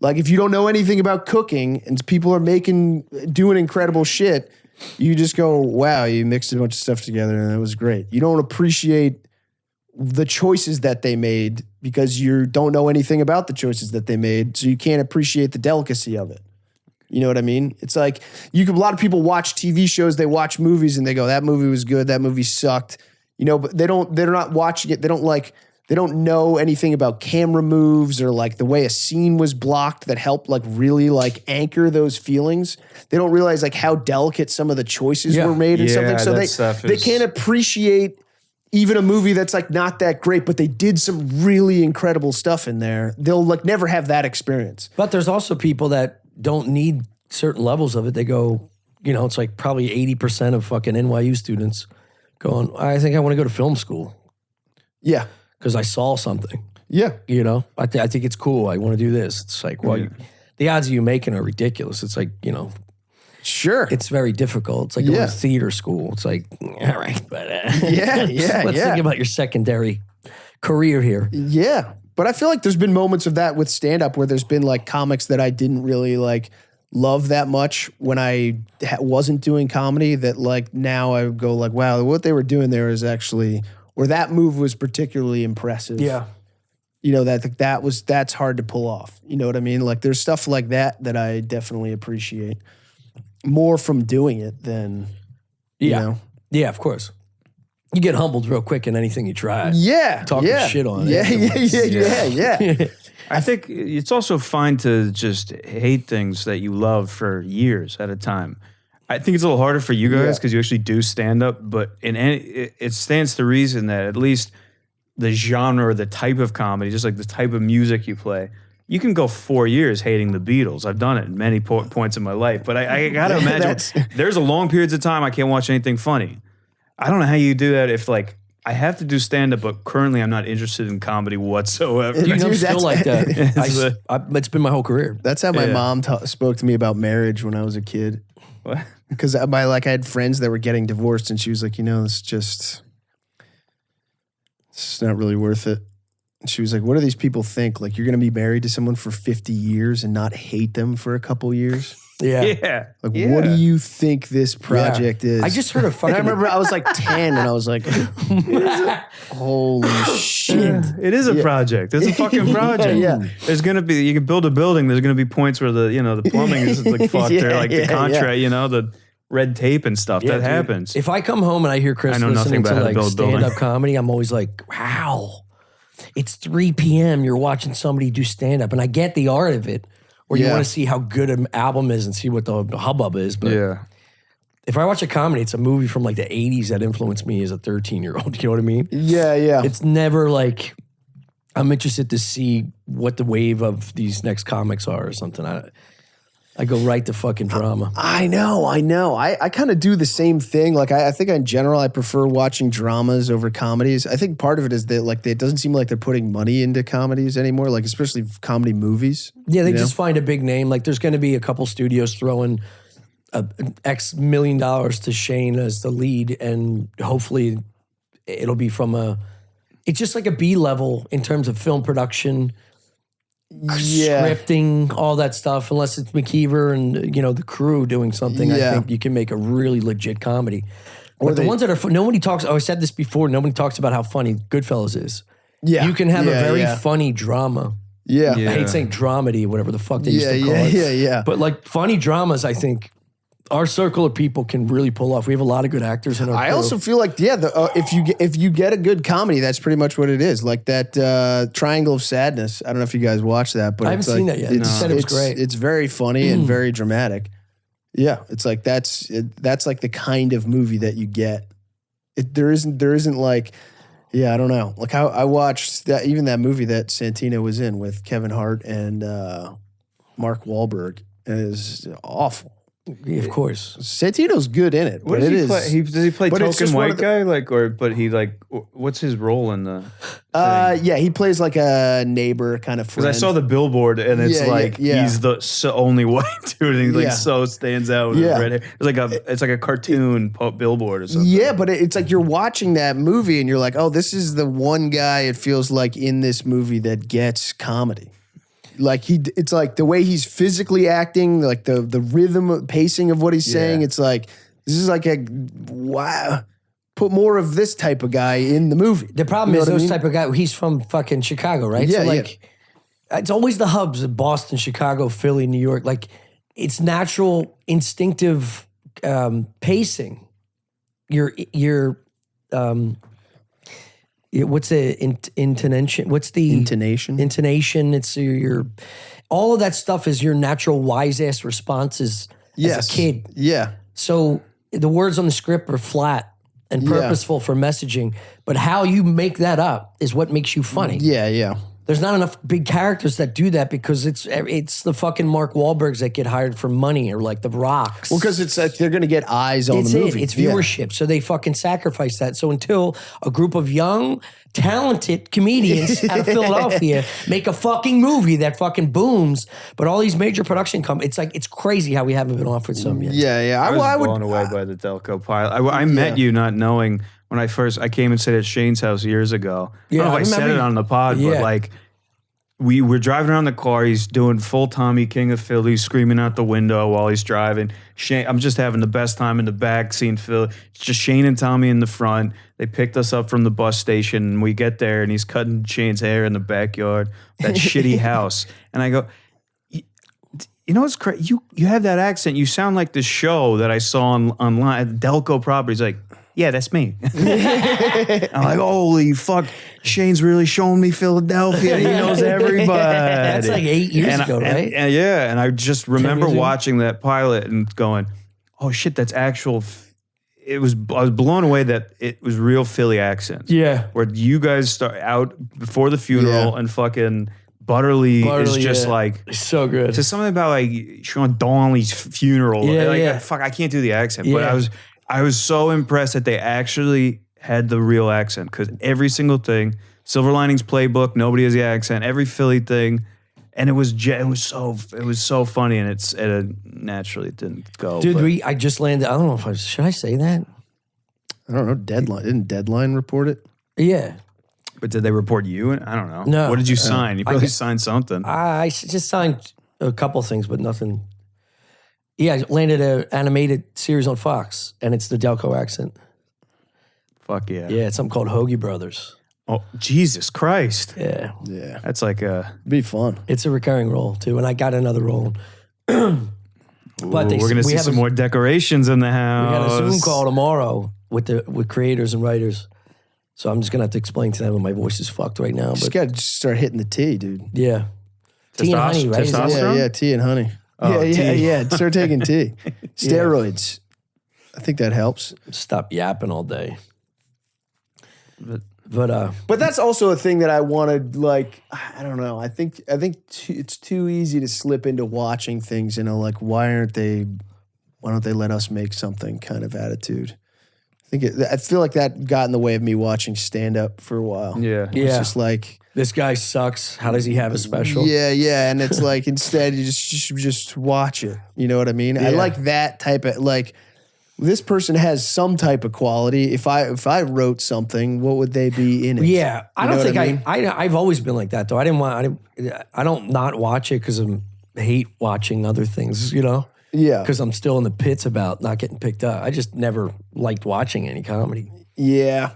Like if you don't know anything about cooking and people are doing incredible shit, you just go, wow, you mixed a bunch of stuff together and it was great. You don't appreciate the choices that they made because you don't know anything about the choices that they made, so you can't appreciate the delicacy of it. You know what I mean? It's like a lot of people watch TV shows, they watch movies and they go, that movie was good, that movie sucked. You know, but they're not watching it. They don't know anything about camera moves or like the way a scene was blocked that helped like really like anchor those feelings. They don't realize like how delicate some of the choices were made and something. So they can't appreciate even a movie that's like not that great, but they did some really incredible stuff in there. They'll like never have that experience. But there's also people that don't need certain levels of it. They go, you know, it's like probably 80% of fucking NYU students going, I think I want to go to film school. Yeah. Because I saw something. Yeah. You know, I think it's cool. I want to do this. It's like, well, the odds of you making are ridiculous. It's like, you know, sure. it's very difficult. It's like going to theater school. It's like, all right, but let's think about your secondary career here. Yeah. But I feel like there's been moments of that with stand-up where there's been like comics that I didn't really like love that much when I wasn't doing comedy that like now I go like, wow, what they were doing there is actually, or that move was particularly impressive. Yeah. You know, that's hard to pull off. You know what I mean? Like there's stuff like that I definitely appreciate more from doing it than, you know. Yeah, of course. You get humbled real quick in anything you try. Yeah. Talking shit on it. Yeah. I think it's also fine to just hate things that you love for years at a time. I think it's a little harder for you guys because you actually do stand up, but it stands to reason that at least the genre or the type of comedy, just like the type of music you play, you can go 4 years hating the Beatles. I've done it in many points in my life, but I gotta imagine there's a long periods of time I can't watch anything funny. I don't know how you do that if like I have to do stand-up, but currently I'm not interested in comedy whatsoever. You know, I'm still like that. It's been my whole career. That's how my mom spoke to me about marriage when I was a kid. What? Because I had friends that were getting divorced, and she was like, you know, it's just not really worth it. And she was like, what do these people think? Like, you're going to be married to someone for 50 years and not hate them for a couple years? Yeah. Like, what do you think this project is? I just heard a fucking... I remember I was like 10 and I was like, holy shit. It is a project. It's a fucking project. There's going to be, you can build a building. There's going to be points where the plumbing is like fucked. They're like the contract, the red tape and stuff. That happens. If I come home and I hear Chris listening to like stand-up comedy, I'm always like, wow, it's 3 p.m. You're watching somebody do stand-up. And I get the art of it. Or you want to see how good an album is and see what the hubbub is. But if I watch a comedy, it's a movie from like the 80s that influenced me as a 13-year-old. You know what I mean? Yeah. It's never like, I'm interested to see what the wave of these next comics are or something. I go right to fucking drama. I know. I kind of do the same thing. Like, I think in general, I prefer watching dramas over comedies. I think part of it is that, like, it doesn't seem like they're putting money into comedies anymore, like, especially comedy movies. Yeah, they just find a big name. Like, there's going to be a couple studios throwing X million dollars to Shane as the lead, and hopefully it'll be from it's just like a B level in terms of film production, scripting, all that stuff, unless it's McKeever and, the crew doing something. I think you can make a really legit comedy. But the ones that are, nobody talks, I said this before, nobody talks about how funny Goodfellas is. Yeah. You can have a very funny drama. Yeah. I hate saying dramedy, whatever the fuck they used to call it. Yeah. But like funny dramas, I think our circle of people can really pull off. We have a lot of good actors in our crew. I also feel like, if you get a good comedy, that's pretty much what it is. Like that Triangle of Sadness. I don't know if you guys watched that, but I haven't seen that yet. You said it was great. It's very funny and very dramatic. Yeah, it's like that's like the kind of movie that you get. There isn't like, I don't know. Like how I watched that movie that Santino was in with Kevin Hart and Mark Wahlberg is awful. Yeah, of course. Santino's good in it. What but does it he is. play? Does he play but it's token just one white of the- guy? What's his role in the? Yeah, he plays like a neighbor kind of friend. Because I saw the billboard and it's Yeah. he's the only white dude and he Yeah. so stands out with his red hair. It's like a cartoon billboard or something. Yeah, but it's like you're watching that movie and you're like, oh, this is the one guy it feels like in this movie that gets comedy. Like it's like the way he's physically acting, like the rhythm, pacing of what he's saying. It's like this is like a wow. Put more of this type of guy in the movie. The problem is those type of guy. He's from fucking Chicago, right? Yeah, so like, it's always the hubs of Boston, Chicago, Philly, New York. Like, it's natural, instinctive pacing. What's the intonation? What's the Intonation. Intonation. It's your all of that stuff is your natural wise ass responses as a kid. Yeah. So the words on the script are flat and purposeful for messaging, but how you make that up is what makes you funny. Yeah, yeah. There's not enough big characters that do that because it's the fucking Mark Wahlbergs that get hired for money or like the Rocks. Well, because it's like they're going to get eyes on It's the movie. It's viewership. So they fucking sacrifice that. So until a group of young, talented comedians out of Philadelphia make a fucking movie that fucking booms, but all these major production companies, it's crazy how we haven't been offered some yet. Yeah, yeah. I was blown away by the Delco pilot. I met you not knowing when I came and stayed at Shane's house years ago. Yeah, I don't know I if I said remember it on the pod, but Yeah. like we were driving around the car. He's doing full Tommy King of Philly, screaming out the window while he's driving. Shane, I'm just having the best time in the back, seeing Phil. It's just Shane and Tommy in the front. They picked us up from the bus station, and we get there, and he's cutting Shane's hair in the backyard, that shitty house. And I go, you know what's crazy? You have that accent. You sound like this show that I saw online at Delco Properties. Like, yeah, that's me. I'm like, holy fuck. Shane's really showing me Philadelphia. He knows everybody. That's like 8 years ago, right? And I just remember years ago? watching that pilot and going, oh shit, that's actual. I was blown away that it was real Philly accents. Yeah. Where you guys start out before the funeral and fucking Butterly is just like so good. so something about like Sean Donnelly's funeral. Yeah, like, yeah. Fuck, I can't do the accent, but Yeah. I was so impressed that they actually had the real accent because every single thing, Silver Linings Playbook, nobody has the accent. Every Philly thing, and it was so funny, and it naturally didn't go. Dude, but- I just landed. I don't know if should I say that? I don't know. Deadline. Didn't Deadline report it? Yeah. But did they report you? I don't know. No. What did you sign? You probably signed something. I just signed a couple things, but nothing. Yeah, I landed an animated series on Fox, and it's the Delco accent. Fuck yeah. Yeah, it's something called Hoagie Brothers. Oh, Jesus Christ. Yeah. Yeah. That's like a. Be fun. It's a recurring role, too, and I got another role. But we're going to see some more decorations in the We house. got a Zoom call tomorrow with creators and writers. So I'm just going to have to explain to them when my voice is fucked right now. Just But got to start hitting the tea, dude. yeah. Tea and honey, right? Is that- Testosterone? Yeah, tea and honey. Oh, yeah. tea. Start taking tea. Steroids. I think that helps. Stop yapping all day. But But that's also a thing that I want to like. I don't know. I think it's too easy to slip into watching things. You know, like why don't they let us make something kind of attitude. I feel like that got in the way of me watching stand up for a while. Yeah. It's Yeah. just like this guy sucks. How does he have a special? yeah, and it's like instead you just watch it. You know what I mean? I Yeah. like that type of like. This person has some type of quality. If I wrote something, what would they be in it? Yeah, I You don't know think what I mean? I've always been like that though. I don't not watch it because I hate watching other things. You know, Yeah. because I'm still in the pits about not getting picked up. I just never liked watching any comedy, Yeah.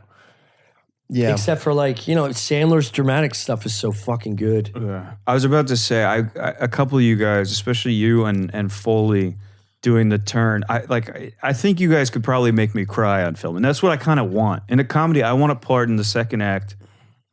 Yeah. except for like Sandler's dramatic stuff is so fucking good. Yeah. I was about to say, a couple of you guys, especially you and Foley, doing the turn. I think you guys could probably make me cry on film, and that's what I kind of want in a comedy. I want a part in the second act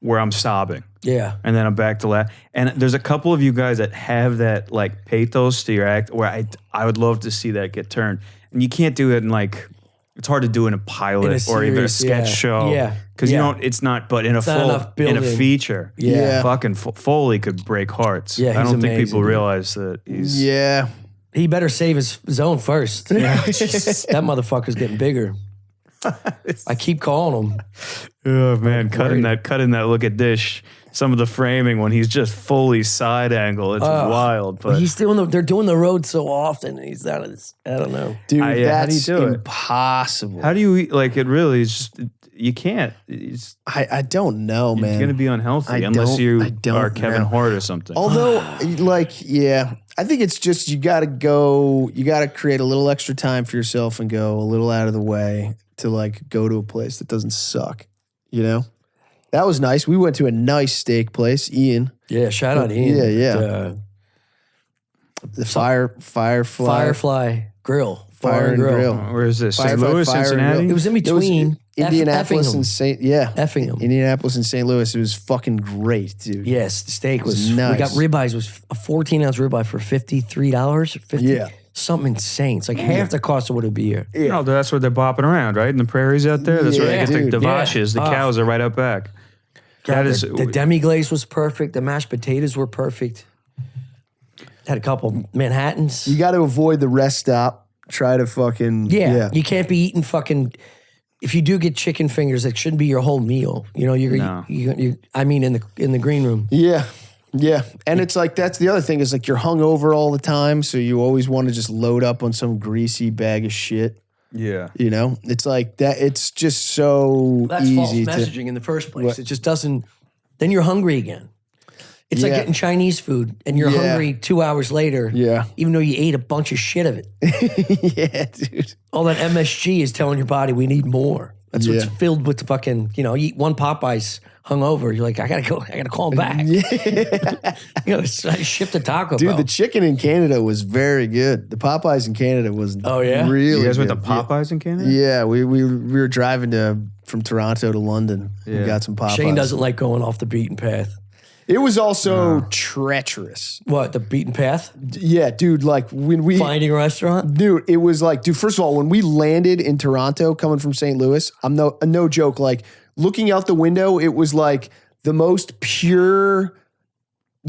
where I'm sobbing, Yeah, and then I'm back to laugh. And there's a couple of you guys that have that like pathos to your act, where I would love to see that get turned. And you can't do it in like. It's hard to do in a pilot or even a series, sketch yeah. show. Yeah. Because Yeah. you don't, it's not, but in a not full, enough in a building. feature. Yeah. Yeah. Fucking Foley could break hearts. Yeah, I he's don't think amazing, people dude. realize that he's. Yeah. He better save his own first. That motherfucker's getting bigger. I keep calling him. Oh man, cutting that look at Dish. Some of the framing when he's just fully side angle. It's wild. But they're doing the road so often. He's out of this. I don't know. Dude, how do that's you do it? impossible. how do you eat? Like it really is just you can't. It's I don't know, man. going to be unhealthy I unless don't you are Kevin know. Hart or something. Although, like, yeah, I think it's just you got to create a little extra time for yourself and go a little out of the way to like go to a place that doesn't suck, you know? That was nice. We went to a nice steak place, Ian. Yeah, shout out Ian. Yeah. The Firefly Grill. Fire and Grill. Where is this? St. Firefly Louis, Fire and Cincinnati? It was in between Indianapolis and Effingham. Indianapolis and St. Louis. It was fucking great, dude. Yes, the steak was nice. We got ribeyes. It was a 14-ounce ribeye for $53. 50, Yeah. something insane. It's like half the cost of what it would be here. No, that's where they're bopping around, right? In the prairies out there. That's where they Yeah, get dude. the Vaches. The cows are right up back. That is The demi-glaze was perfect. The mashed potatoes were perfect. Had a couple Manhattans. You got to avoid the rest stop. Try to fucking You can't be eating fucking. If you do get chicken fingers, it shouldn't be your whole meal. You know, I mean, in the green room. Yeah. Yeah. And it's like, that's the other thing is like you're hungover all the time. So you always want to just load up on some greasy bag of shit. Yeah. You know, it's like that. It's just so That's false easy messaging in the first place. What? It just doesn't. Then you're hungry again. It's like Yeah. getting Chinese food and you're Yeah. hungry 2 hours later. Yeah. Even though you ate a bunch of shit of it. Yeah, dude. All that MSG is telling your body we need more. That's what's Yeah. filled with the fucking, you eat one Popeyes hungover. You're like, I gotta call him back. You gotta ship to Taco Dude, Bell. the chicken in Canada was very good. The Popeyes in Canada was really You guys went to good. Popeyes in Canada? Yeah, we were driving from Toronto to London. We Yeah. got some Popeyes. Shane doesn't like going off the beaten path. It was also treacherous. What, the beaten path? Yeah, dude, like when we Finding a restaurant? Dude, it was like, dude, first of all, when we landed in Toronto coming from St. Louis, I'm no joke, like looking out the window, it was like the most pure,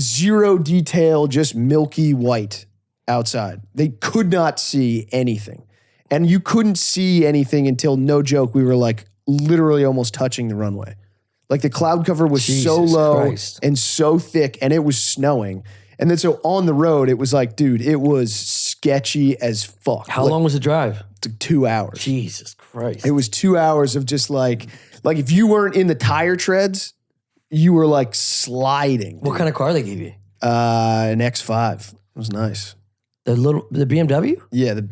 zero detail, just milky white outside. They could not see anything. And you couldn't see anything until, no joke, we were like literally almost touching the runway. Like the cloud cover was so Jesus low Christ. and so thick and it was snowing. And then so on the road, it was like, dude, it was sketchy as fuck. How long was the drive? Like 2 hours. Jesus Christ. It was 2 hours of just like if you weren't in the tire treads, you were like sliding. What kind of car they gave you? An X5. It was nice. The BMW? Yeah, the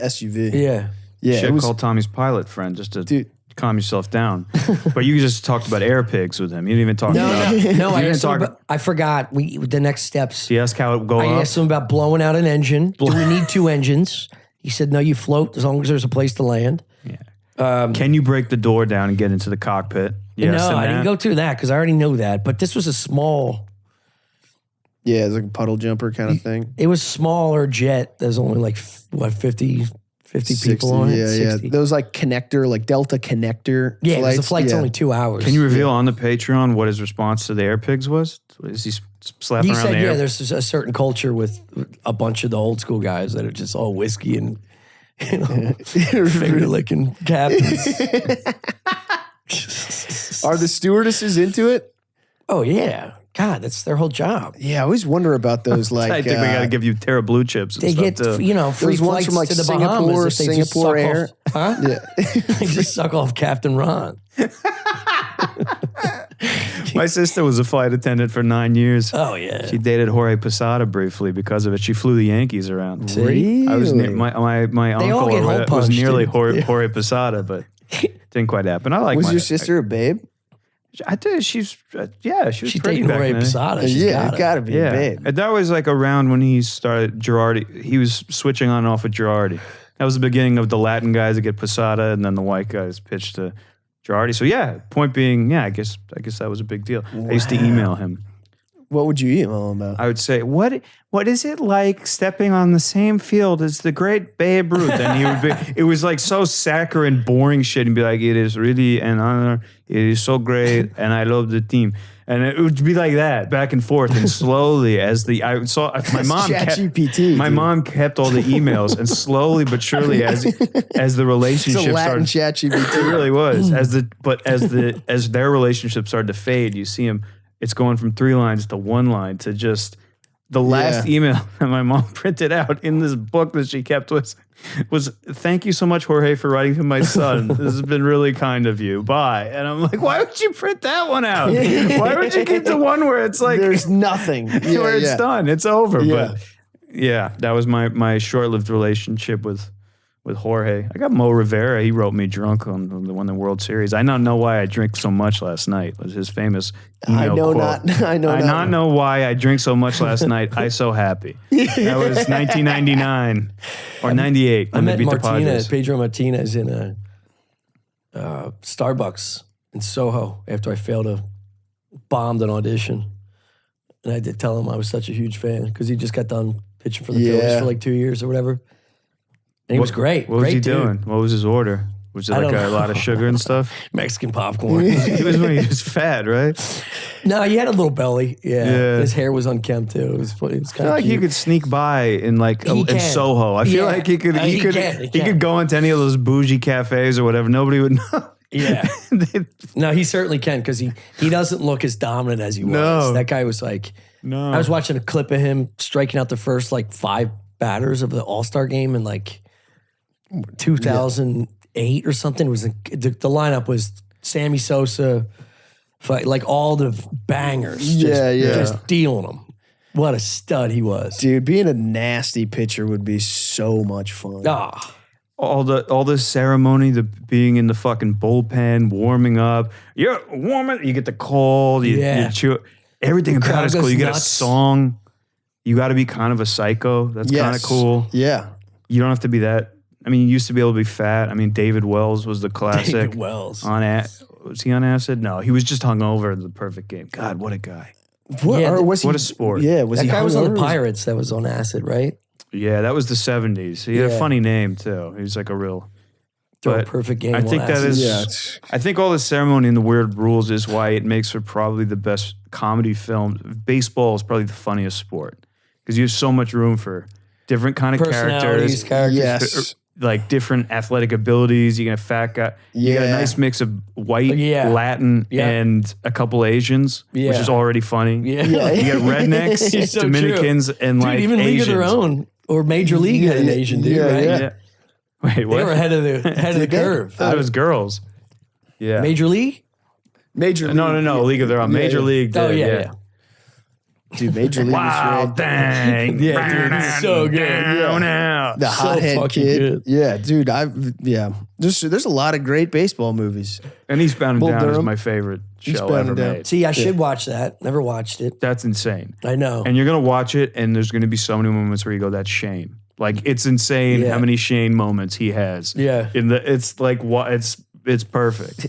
SUV. Yeah. Yeah, Should it have was, called Tommy's pilot friend just to dude. calm yourself down. But you just talked about air pigs with him. You didn't even talk about No, I didn't asked him talk- about, I forgot the next steps. He asked how it would go I up. asked him about blowing out an engine. Do we need 2 engines? He said, no, you float as long as there's a place to land. Can you break the door down and get into the cockpit? Yes, no, and I didn't that. go through that because I already know that. But this was a small, Yeah, it was like a puddle jumper kind of thing. it was smaller jet. There's only like, 50 people on it? Yeah, 60. yeah. Those like connector, like Delta connector Yeah, 'cause flights. the flight's yeah. only 2 hours. Can you reveal on the Patreon what his response to the air pigs was? Is he slapping He around said, the air? there's a certain culture with a bunch of the old school guys that are just all whiskey and finger licking captains. Are the stewardesses into it? Oh yeah, God, that's their whole job. Yeah, I always wonder about those. Like, I think we got to give you Terra Blue chips and They stuff get too. free Those ones flights from, like, to the Singapore, Bahamas if they just Singapore suck Air. off. Huh? Yeah. They just suck off Captain Ron. My sister was a flight attendant for 9 years. Oh yeah. She dated Jorge Posada briefly because of it. She flew the Yankees around. Really? I was my They all uncle get hole was punched, nearly dude. Jorge Posada, but didn't quite happen. I like Was my your sister a babe? I did. She's she was She's pretty dating back Jorge then. Posada. She's Yeah, got it it. gotta be Yeah, a babe. and that was like around when he started Girardi. He was switching on and off with Girardi. That was the beginning of the Latin guys that get Posada, and then the white guys pitched to Girardi. So yeah, point being, yeah, I guess that was a big deal. I used to email him. What would you email him about? I would say, what is it like stepping on the same field as the great Babe Ruth? And he would be, it was like so saccharine, boring shit, and be like, it is really an honor. It is so great, and I love the team. And it would be like that, back and forth, and slowly my mom ChatGPT, mom kept all the emails, and slowly but surely as the relationship It's a Latin started, ChatGPT. it really was. As their relationship started to fade, you see him. It's going from 3 lines to 1 line to just the last email that my mom printed out in this book that she kept was thank you so much, Jorge, for writing to my son. This has been really kind of you. Bye. And I'm like, why would you print that one out? Why would you keep the one where it's like There's nothing. Yeah, where it's done? It's over. Yeah. But yeah, that was my short-lived relationship with Jorge. I got Mo Rivera. He wrote me drunk on the World Series. I don't know why I drink so much last night. Was his famous email quote. I not know why I drink so much last night. I so happy. That was 1999 or 98. I met beat the Padres. Pedro Martinez in a Starbucks in Soho after I bombed an audition. And I had to tell him I was such a huge fan because he just got done pitching for the Phillies for like 2 years or whatever. And he was great. What was he dude. doing? What was his order? Was it like a lot of sugar and stuff? Mexican popcorn. He was when he was fat, right? No, he had a little belly. Yeah. His hair was unkempt too. It was kind I of feel like cute. he could sneak by in He in can. Soho. I feel like he could He could go into any of those bougie cafes or whatever. Nobody would know. Yeah. No, he certainly can because he doesn't look as dominant as he was. No. That guy was like, No. I was watching a clip of him striking out the first like 5 batters of the All-Star game in like 2008 or something. It was the lineup was Sammy Sosa, like all the bangers. Just dealing them. What a stud he was. Dude, being a nasty pitcher would be so much fun. Ah. all the ceremony, the being in the fucking bullpen, warming up. You're warming. You get the call. You chew. Everything about it's cool. You get a song. You got to be kind of a psycho. That's kind of cool. Yeah. You don't have to be that. I mean, you used to be able to be fat. I mean, David Wells was the classic. David Wells. Was he on acid? No, he was just hungover in the perfect game. God, what a guy. What a sport. Yeah, was that he guy was on the hungover? Pirates that was on acid, right? Yeah, that was the 70s. He had a funny name, too. He was like a real... Throw a But perfect game I think on that acid. is... I think all the ceremony and the weird rules is why it makes for probably the best comedy film. Baseball is probably the funniest sport because you have so much room for different kind of Personalities, characters. Yes. Like different athletic abilities. You get a fat guy. You got a nice mix of white, Latin, and a couple Asians, which is already funny. Yeah. You get rednecks, It's so Dominicans, and Dude, like even League Asians. of Their Own or Major League had an Asian dude, right? Yeah. Wait, what? They were ahead of the curve. That was girls. Yeah. Major League? Major League. No. League of Their Own. Major League. Oh, did, yeah. Dude, Major League Wow, was great. dang. Yeah, dude, it's so good. Down out. The hothead fucking kid. good. Yeah, dude, there's a lot of great baseball movies. And Eastbound and Bull Down is Durham. my favorite show Eastbound ever and Down. made. See, I should watch that. Never watched it. That's insane. I know. And you're going to watch it, and there's going to be so many moments where you go, that's Shane. Like, it's insane how many Shane moments he has. Yeah. It's like, what? It's perfect.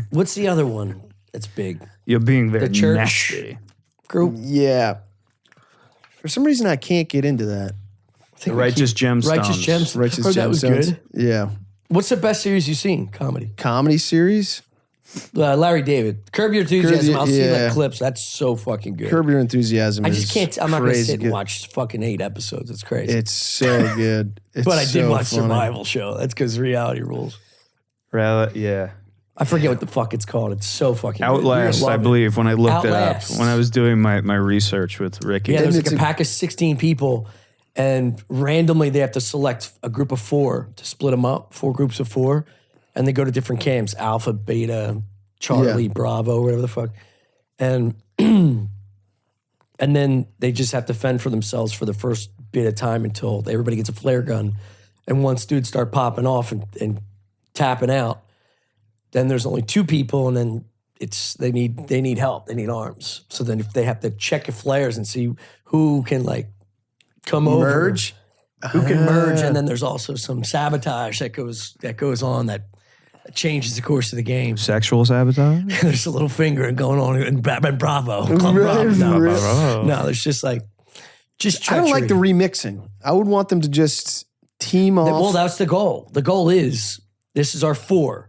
What's the other one that's big? You're being very The church. nasty. Group? Yeah. For some reason, I can't get into that. The Righteous Gemstones. Righteous Gems. Righteous Heard that was Gemstones. good. Yeah. What's the best series you've seen? Comedy. Comedy series? Larry David. Curb Your Enthusiasm. I'll see yeah. like clips. That's so fucking good. Curb Your Enthusiasm. I just can't. I'm not going to crazy sit and good. watch fucking 8 episodes. It's crazy. It's so good. It's but I did so watch funny. Survival Show. That's because reality rules. Yeah. I forget what the fuck it's called. It's so fucking good. You're Outlast, gonna I love it. believe, when I looked Outlast. it up, when I was doing my research with Ricky. Yeah, there's like it's a a- pack of 16 people, and randomly they have to select a group of 4 to split them up, 4 groups of 4, and they go to different camps: Alpha, Beta, Charlie, Yeah. Bravo, whatever the fuck, and and then they just have to fend for themselves for the first bit of time until everybody gets a flare gun, and once dudes start popping off and tapping out, then there's only 2 people, and then they need help. They need arms. So then if they have to check your flares and see who can like come over, Merge? who can merge, and then there's also some sabotage that goes on that It changes the course of the game. Sexual sabotage? There's a little finger going on in Batman Bravo. Club Bravo. No, there's just like, just I don't like the treachery. remixing. I would want them to just team off. Well, that's the goal. The goal is, this is our 4.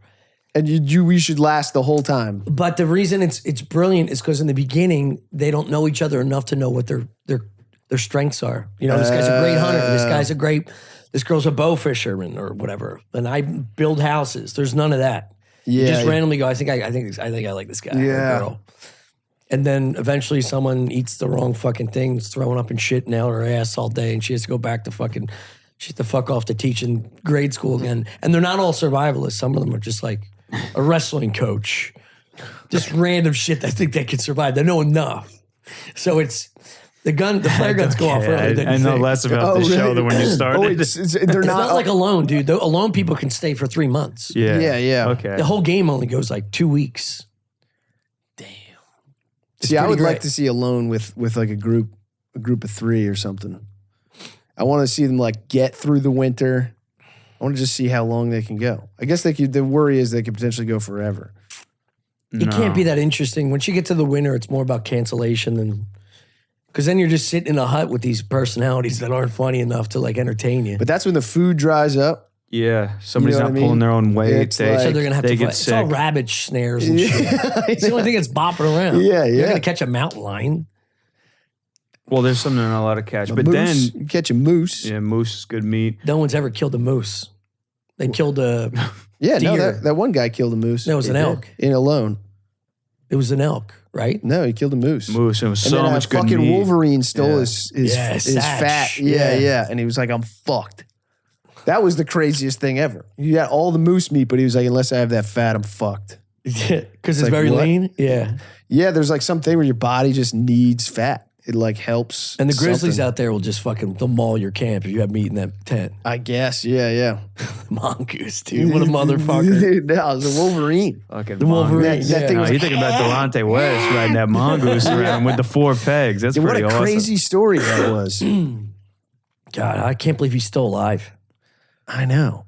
And we should last the whole time. But the reason it's brilliant is because in the beginning, they don't know each other enough to know what their strengths are. You know, this guy's a great hunter. This girl's a bow fisherman or whatever. And I build houses. There's none of that. Yeah. You just randomly go, I think I like this guy or girl. And then eventually someone eats the wrong fucking thing, is throwing up and shit out her ass all day, and she has to go back to she has to fuck off to teaching grade school again. And they're not all survivalists. Some of them are just like a wrestling coach. Just random shit that think they can survive. They know enough. So it's the flare guns go off early. Than I you know think. less about this show than when you started. They're It's not like Alone, dude. Alone people can stay for 3 months. Yeah. Okay. The whole game only goes like 2 weeks. See, I would pretty like great. to see Alone with like a group of 3 or something. I want to see them like get through the winter. I want to just see how long they can go. I guess the worry is they could potentially go forever. It can't be that interesting. Once you get to the winter, it's more about cancellation than, because then you're just sitting in a hut with these personalities that aren't funny enough to like entertain you. But that's when the food dries up. Yeah, somebody's You know not what I pulling mean? their own weight. It's They, like- So they're gonna have they to get fight. It's all sick. rabbit snares and shit. It's the only thing that's bopping around. Yeah, You're yeah. gonna catch a mountain lion. Well, there's something they're not allowed to catch. But Moose, then, you catch a moose. yeah, moose is good meat. No one's ever killed a moose. They killed a. Yeah, no, Deer. that one guy killed a moose. That was an elk. In Alone. It was an elk, right? No, he killed a moose. Moose, it was And so then much good fucking meat. Wolverine stole Yeah. his Yeah, Satch. fat. Yeah. Yeah. And he was like, I'm fucked. That was the craziest thing ever. You got all the moose meat, but he was like, unless I have that fat, I'm fucked. Yeah, because it's like, very what? lean. Yeah, Yeah, there's like something where your body just needs fat. It like helps. and the grizzlies something. out there will just they'll maul your camp if you have meat in that tent. I guess, yeah. Mongoose, dude, what a motherfucker. No, it was a Wolverine. Fucking The Wolverine. mongoose. That thing No, was you think about Delonte West riding that mongoose around with the 4 pegs. That's Dude, what pretty a awesome. crazy story that was. God, I can't believe he's still alive. I know.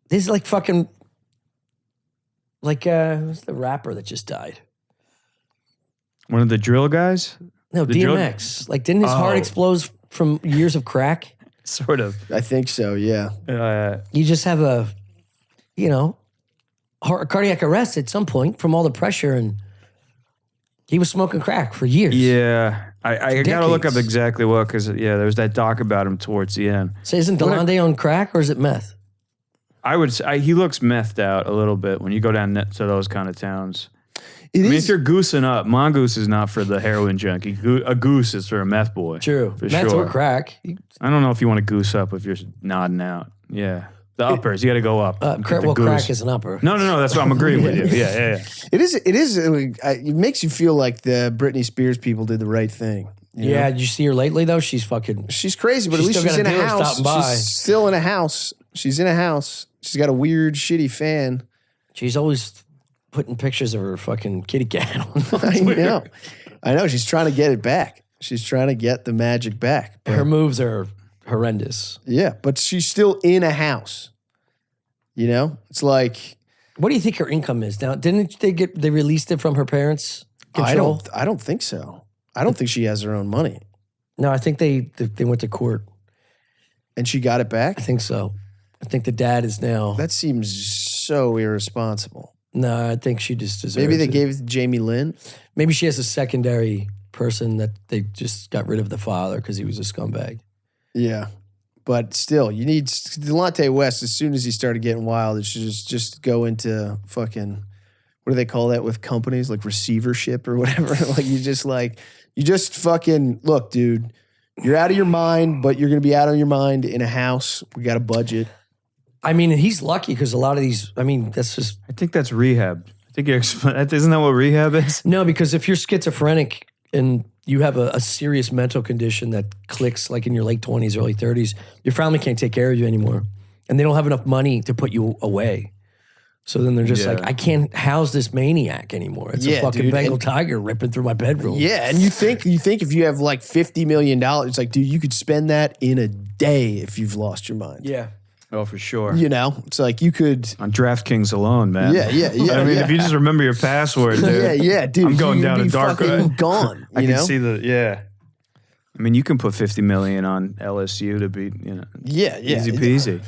This is like fucking, who's the rapper that just died? One of the drill guys? No, The drill- DMX. Like, didn't his heart Oh. explode from years of crack? Sort of. I think so, yeah. You just have a cardiac arrest at some point from all the pressure, and he was smoking crack for years. Yeah. I got to look up Decades. exactly what, because, yeah, there was that doc about him towards the end. So isn't Delonte on crack or is it meth? I would say he looks methed out a little bit when you go down to those kind of towns. It I mean, is. if you're goosing up, mongoose is not for the heroin junkie. A goose is for a meth boy. True. For Meth sure. or crack. I don't know if you want to goose up if you're nodding out. Yeah. The uppers, you got to go up. Get the Well, goose. crack is an upper. No, that's what I'm agreeing with you. Yeah. It is. It makes you feel like the Britney Spears people did the right thing. you Yeah, know? did you see her lately though? She's fucking. She's crazy, but She's at least still she's in got a a dealer house. stopping by. She's still in a house. She's in a house. She's got a weird, shitty fan. She's always putting pictures of her fucking kitty cat. I know. She's trying to get it back. She's trying to get the magic back. But, Her moves are horrendous. yeah, but she's still in a house. You know, it's like What do you think her income is now? Didn't they released it from her parents' control? I don't think so. I don't think she has her own money, No, I think they went to court. and she got it back. I think so. I think the dad is now. That seems so irresponsible. No, I think she just deserves Maybe they it. gave it to Jamie Lynn. Maybe she has a secondary person that they just got rid of the father because he was a scumbag. Yeah. But still, you need Delonte West. As soon as he started getting wild, it should just go into fucking, what do they call that with companies, like receivership or whatever. You just fucking look, dude. You're out of your mind, but you're gonna be out of your mind in a house. We got a budget. I mean, and he's lucky because a lot of these. I mean, that's just I think that's rehab. I think you're isn't that what rehab is? no, because if you're schizophrenic and you have a serious mental condition that clicks like in your late 20s, early 30s, your family can't take care of you anymore, and they don't have enough money to put you away. So then they're just Yeah. like, I can't house this maniac anymore. It's Yeah, a fucking dude, Bengal and- tiger ripping through my bedroom. Yeah, and you think if you have like $50 million, it's like, dude, you could spend that in a day if you've lost your mind. Yeah. Oh, for sure. You know, it's like you could. On DraftKings alone, man. Yeah. I mean, if you just remember your password, dude. Yeah, dude. I'm going you'd down be a dark fucking road. gone. I You can know? see I mean, you can put 50 million on LSU to be, Yeah. easy peasy.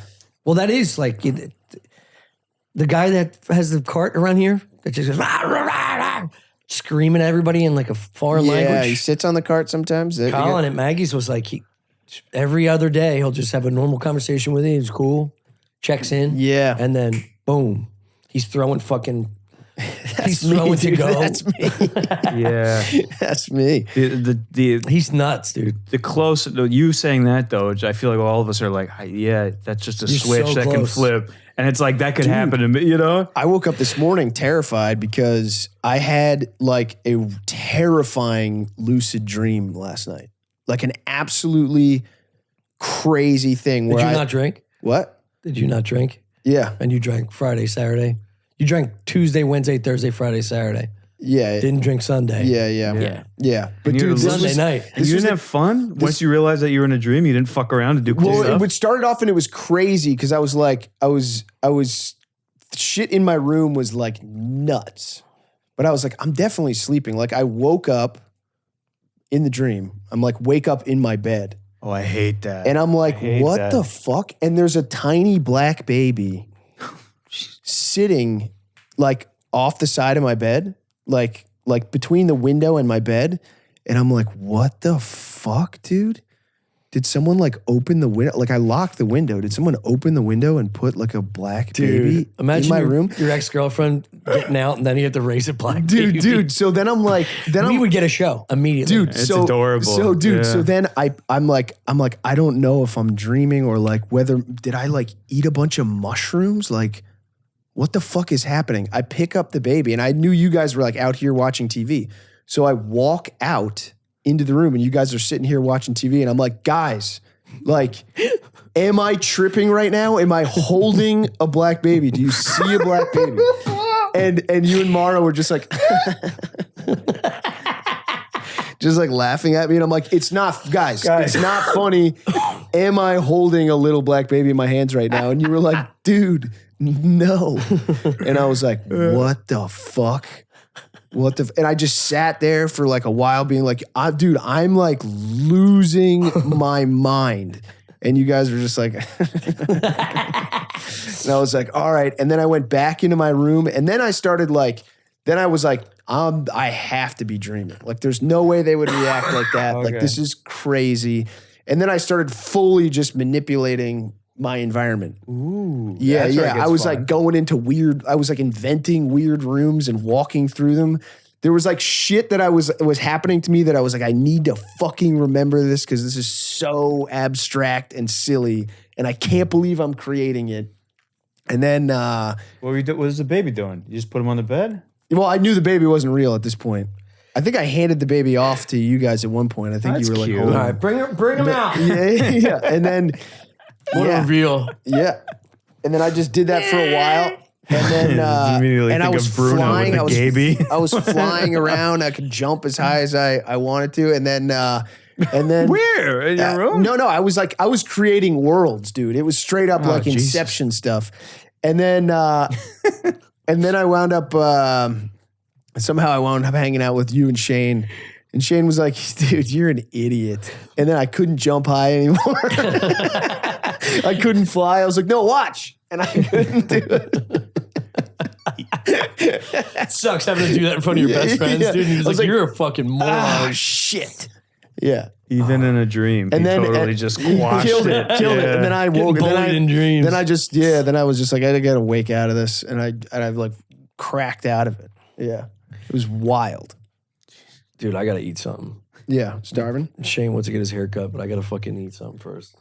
Well, that is like the guy that has the cart around here that just goes rah, rah, rah, rah, screaming at everybody in like a foreign Yeah, language. he sits on the cart sometimes. Colin at Maggie's was like every other day he'll just have a normal conversation with you. He's cool, checks in, Yeah. and then boom, he's throwing fucking. He's me, throwing to dude. go. That's me. Yeah. That's me. The He's nuts, dude. the close, you saying that, though, I feel like all of us are like, yeah, that's just a You're switch so that can close. flip. And it's like, that could happen to me, I woke up this morning terrified because I had like a terrifying lucid dream last night. Like an absolutely crazy thing. Did Where you not drink? What? Did you not drink? Yeah. And you drank Friday, Saturday. You drank Tuesday, Wednesday, Thursday, Friday, Saturday. Yeah. Didn't drink Sunday. Yeah. But And you dude, were this Sunday was, night. And you didn't have fun? Once you realized that you were in a dream, you didn't fuck around and do cool well, stuff? it started off and it was crazy because I was shit in my room was like nuts. But I was like, I'm definitely sleeping. Like I woke up in the dream. I'm like, wake up in my bed. Oh, I hate that. And I'm like, I hate what that. the fuck? And there's a tiny black baby sitting like off the side of my bed, like between the window and my bed. And I'm like, what the fuck, dude? Did someone like open the window? Like I locked the window. Did someone open the window and put like a black baby Imagine in my room? your ex-girlfriend getting out and then you have to raise a black baby. Dude. So then I'm like, we would get a show immediately. dude, It's so adorable. So dude, Yeah. so then I'm like, I don't know if I'm dreaming or like whether did I like eat a bunch of mushrooms? Like, what the fuck is happening? I pick up the baby and I knew you guys were like out here watching TV. So I walk out into the room and you guys are sitting here watching TV and I'm like, guys, like, am I tripping right now? Am I holding a black baby? Do you see a black baby? And you and Mara were just like just like laughing at me. And I'm like, it's not, guys, it's not funny. Am I holding a little black baby in my hands right now? And you were like, dude, no. And I was like, what the fuck? And I just sat there for like a while being like, dude, I'm like losing my mind. And you guys were just like, and I was like, all right. And then I went back into my room and then I started like, then I was like, I have to be dreaming. Like there's no way they would react like that. Like this is crazy. And then I started fully just manipulating my environment. Ooh. Yeah. That's where it I gets was fun. like going into I was like inventing weird rooms and walking through them. There was like shit that was happening to me that I was like, I need to fucking remember this because this is so abstract and silly and I can't believe I'm creating it. And then, What was the baby doing? You just put him on the bed? well, I knew the baby wasn't real at this point. I think I handed the baby off to you guys at one point. I think That's you were like, cute. hold All on. right, bring him out. Yeah. And then, What a reveal. Yeah. And then I just did that for a while. And then Immediately and I think was of Bruno flying. with the gaby. I was flying around. I could jump as high as I wanted to. And then Where? In your room? No, I was creating worlds, dude. It was straight up like Jesus. Inception stuff. And then I wound up somehow I wound up hanging out with you and Shane. And Shane was like, dude, you're an idiot. And then I couldn't jump high anymore. I couldn't fly. I was like, no, watch. And I couldn't do it. It sucks having to do that in front of your best friends, dude. And he's I was like, like, you're a fucking moron. Ah, shit. Yeah. Even in a dream, And he then totally just quashed killed it. it. And then I woke. Getting And then bullied in dreams. then I was just like, I gotta wake out of this, and I like cracked out of it. Yeah, it was wild. Dude, I gotta eat something. Yeah, starving. Shane wants to get his hair cut, but I gotta fucking eat something first.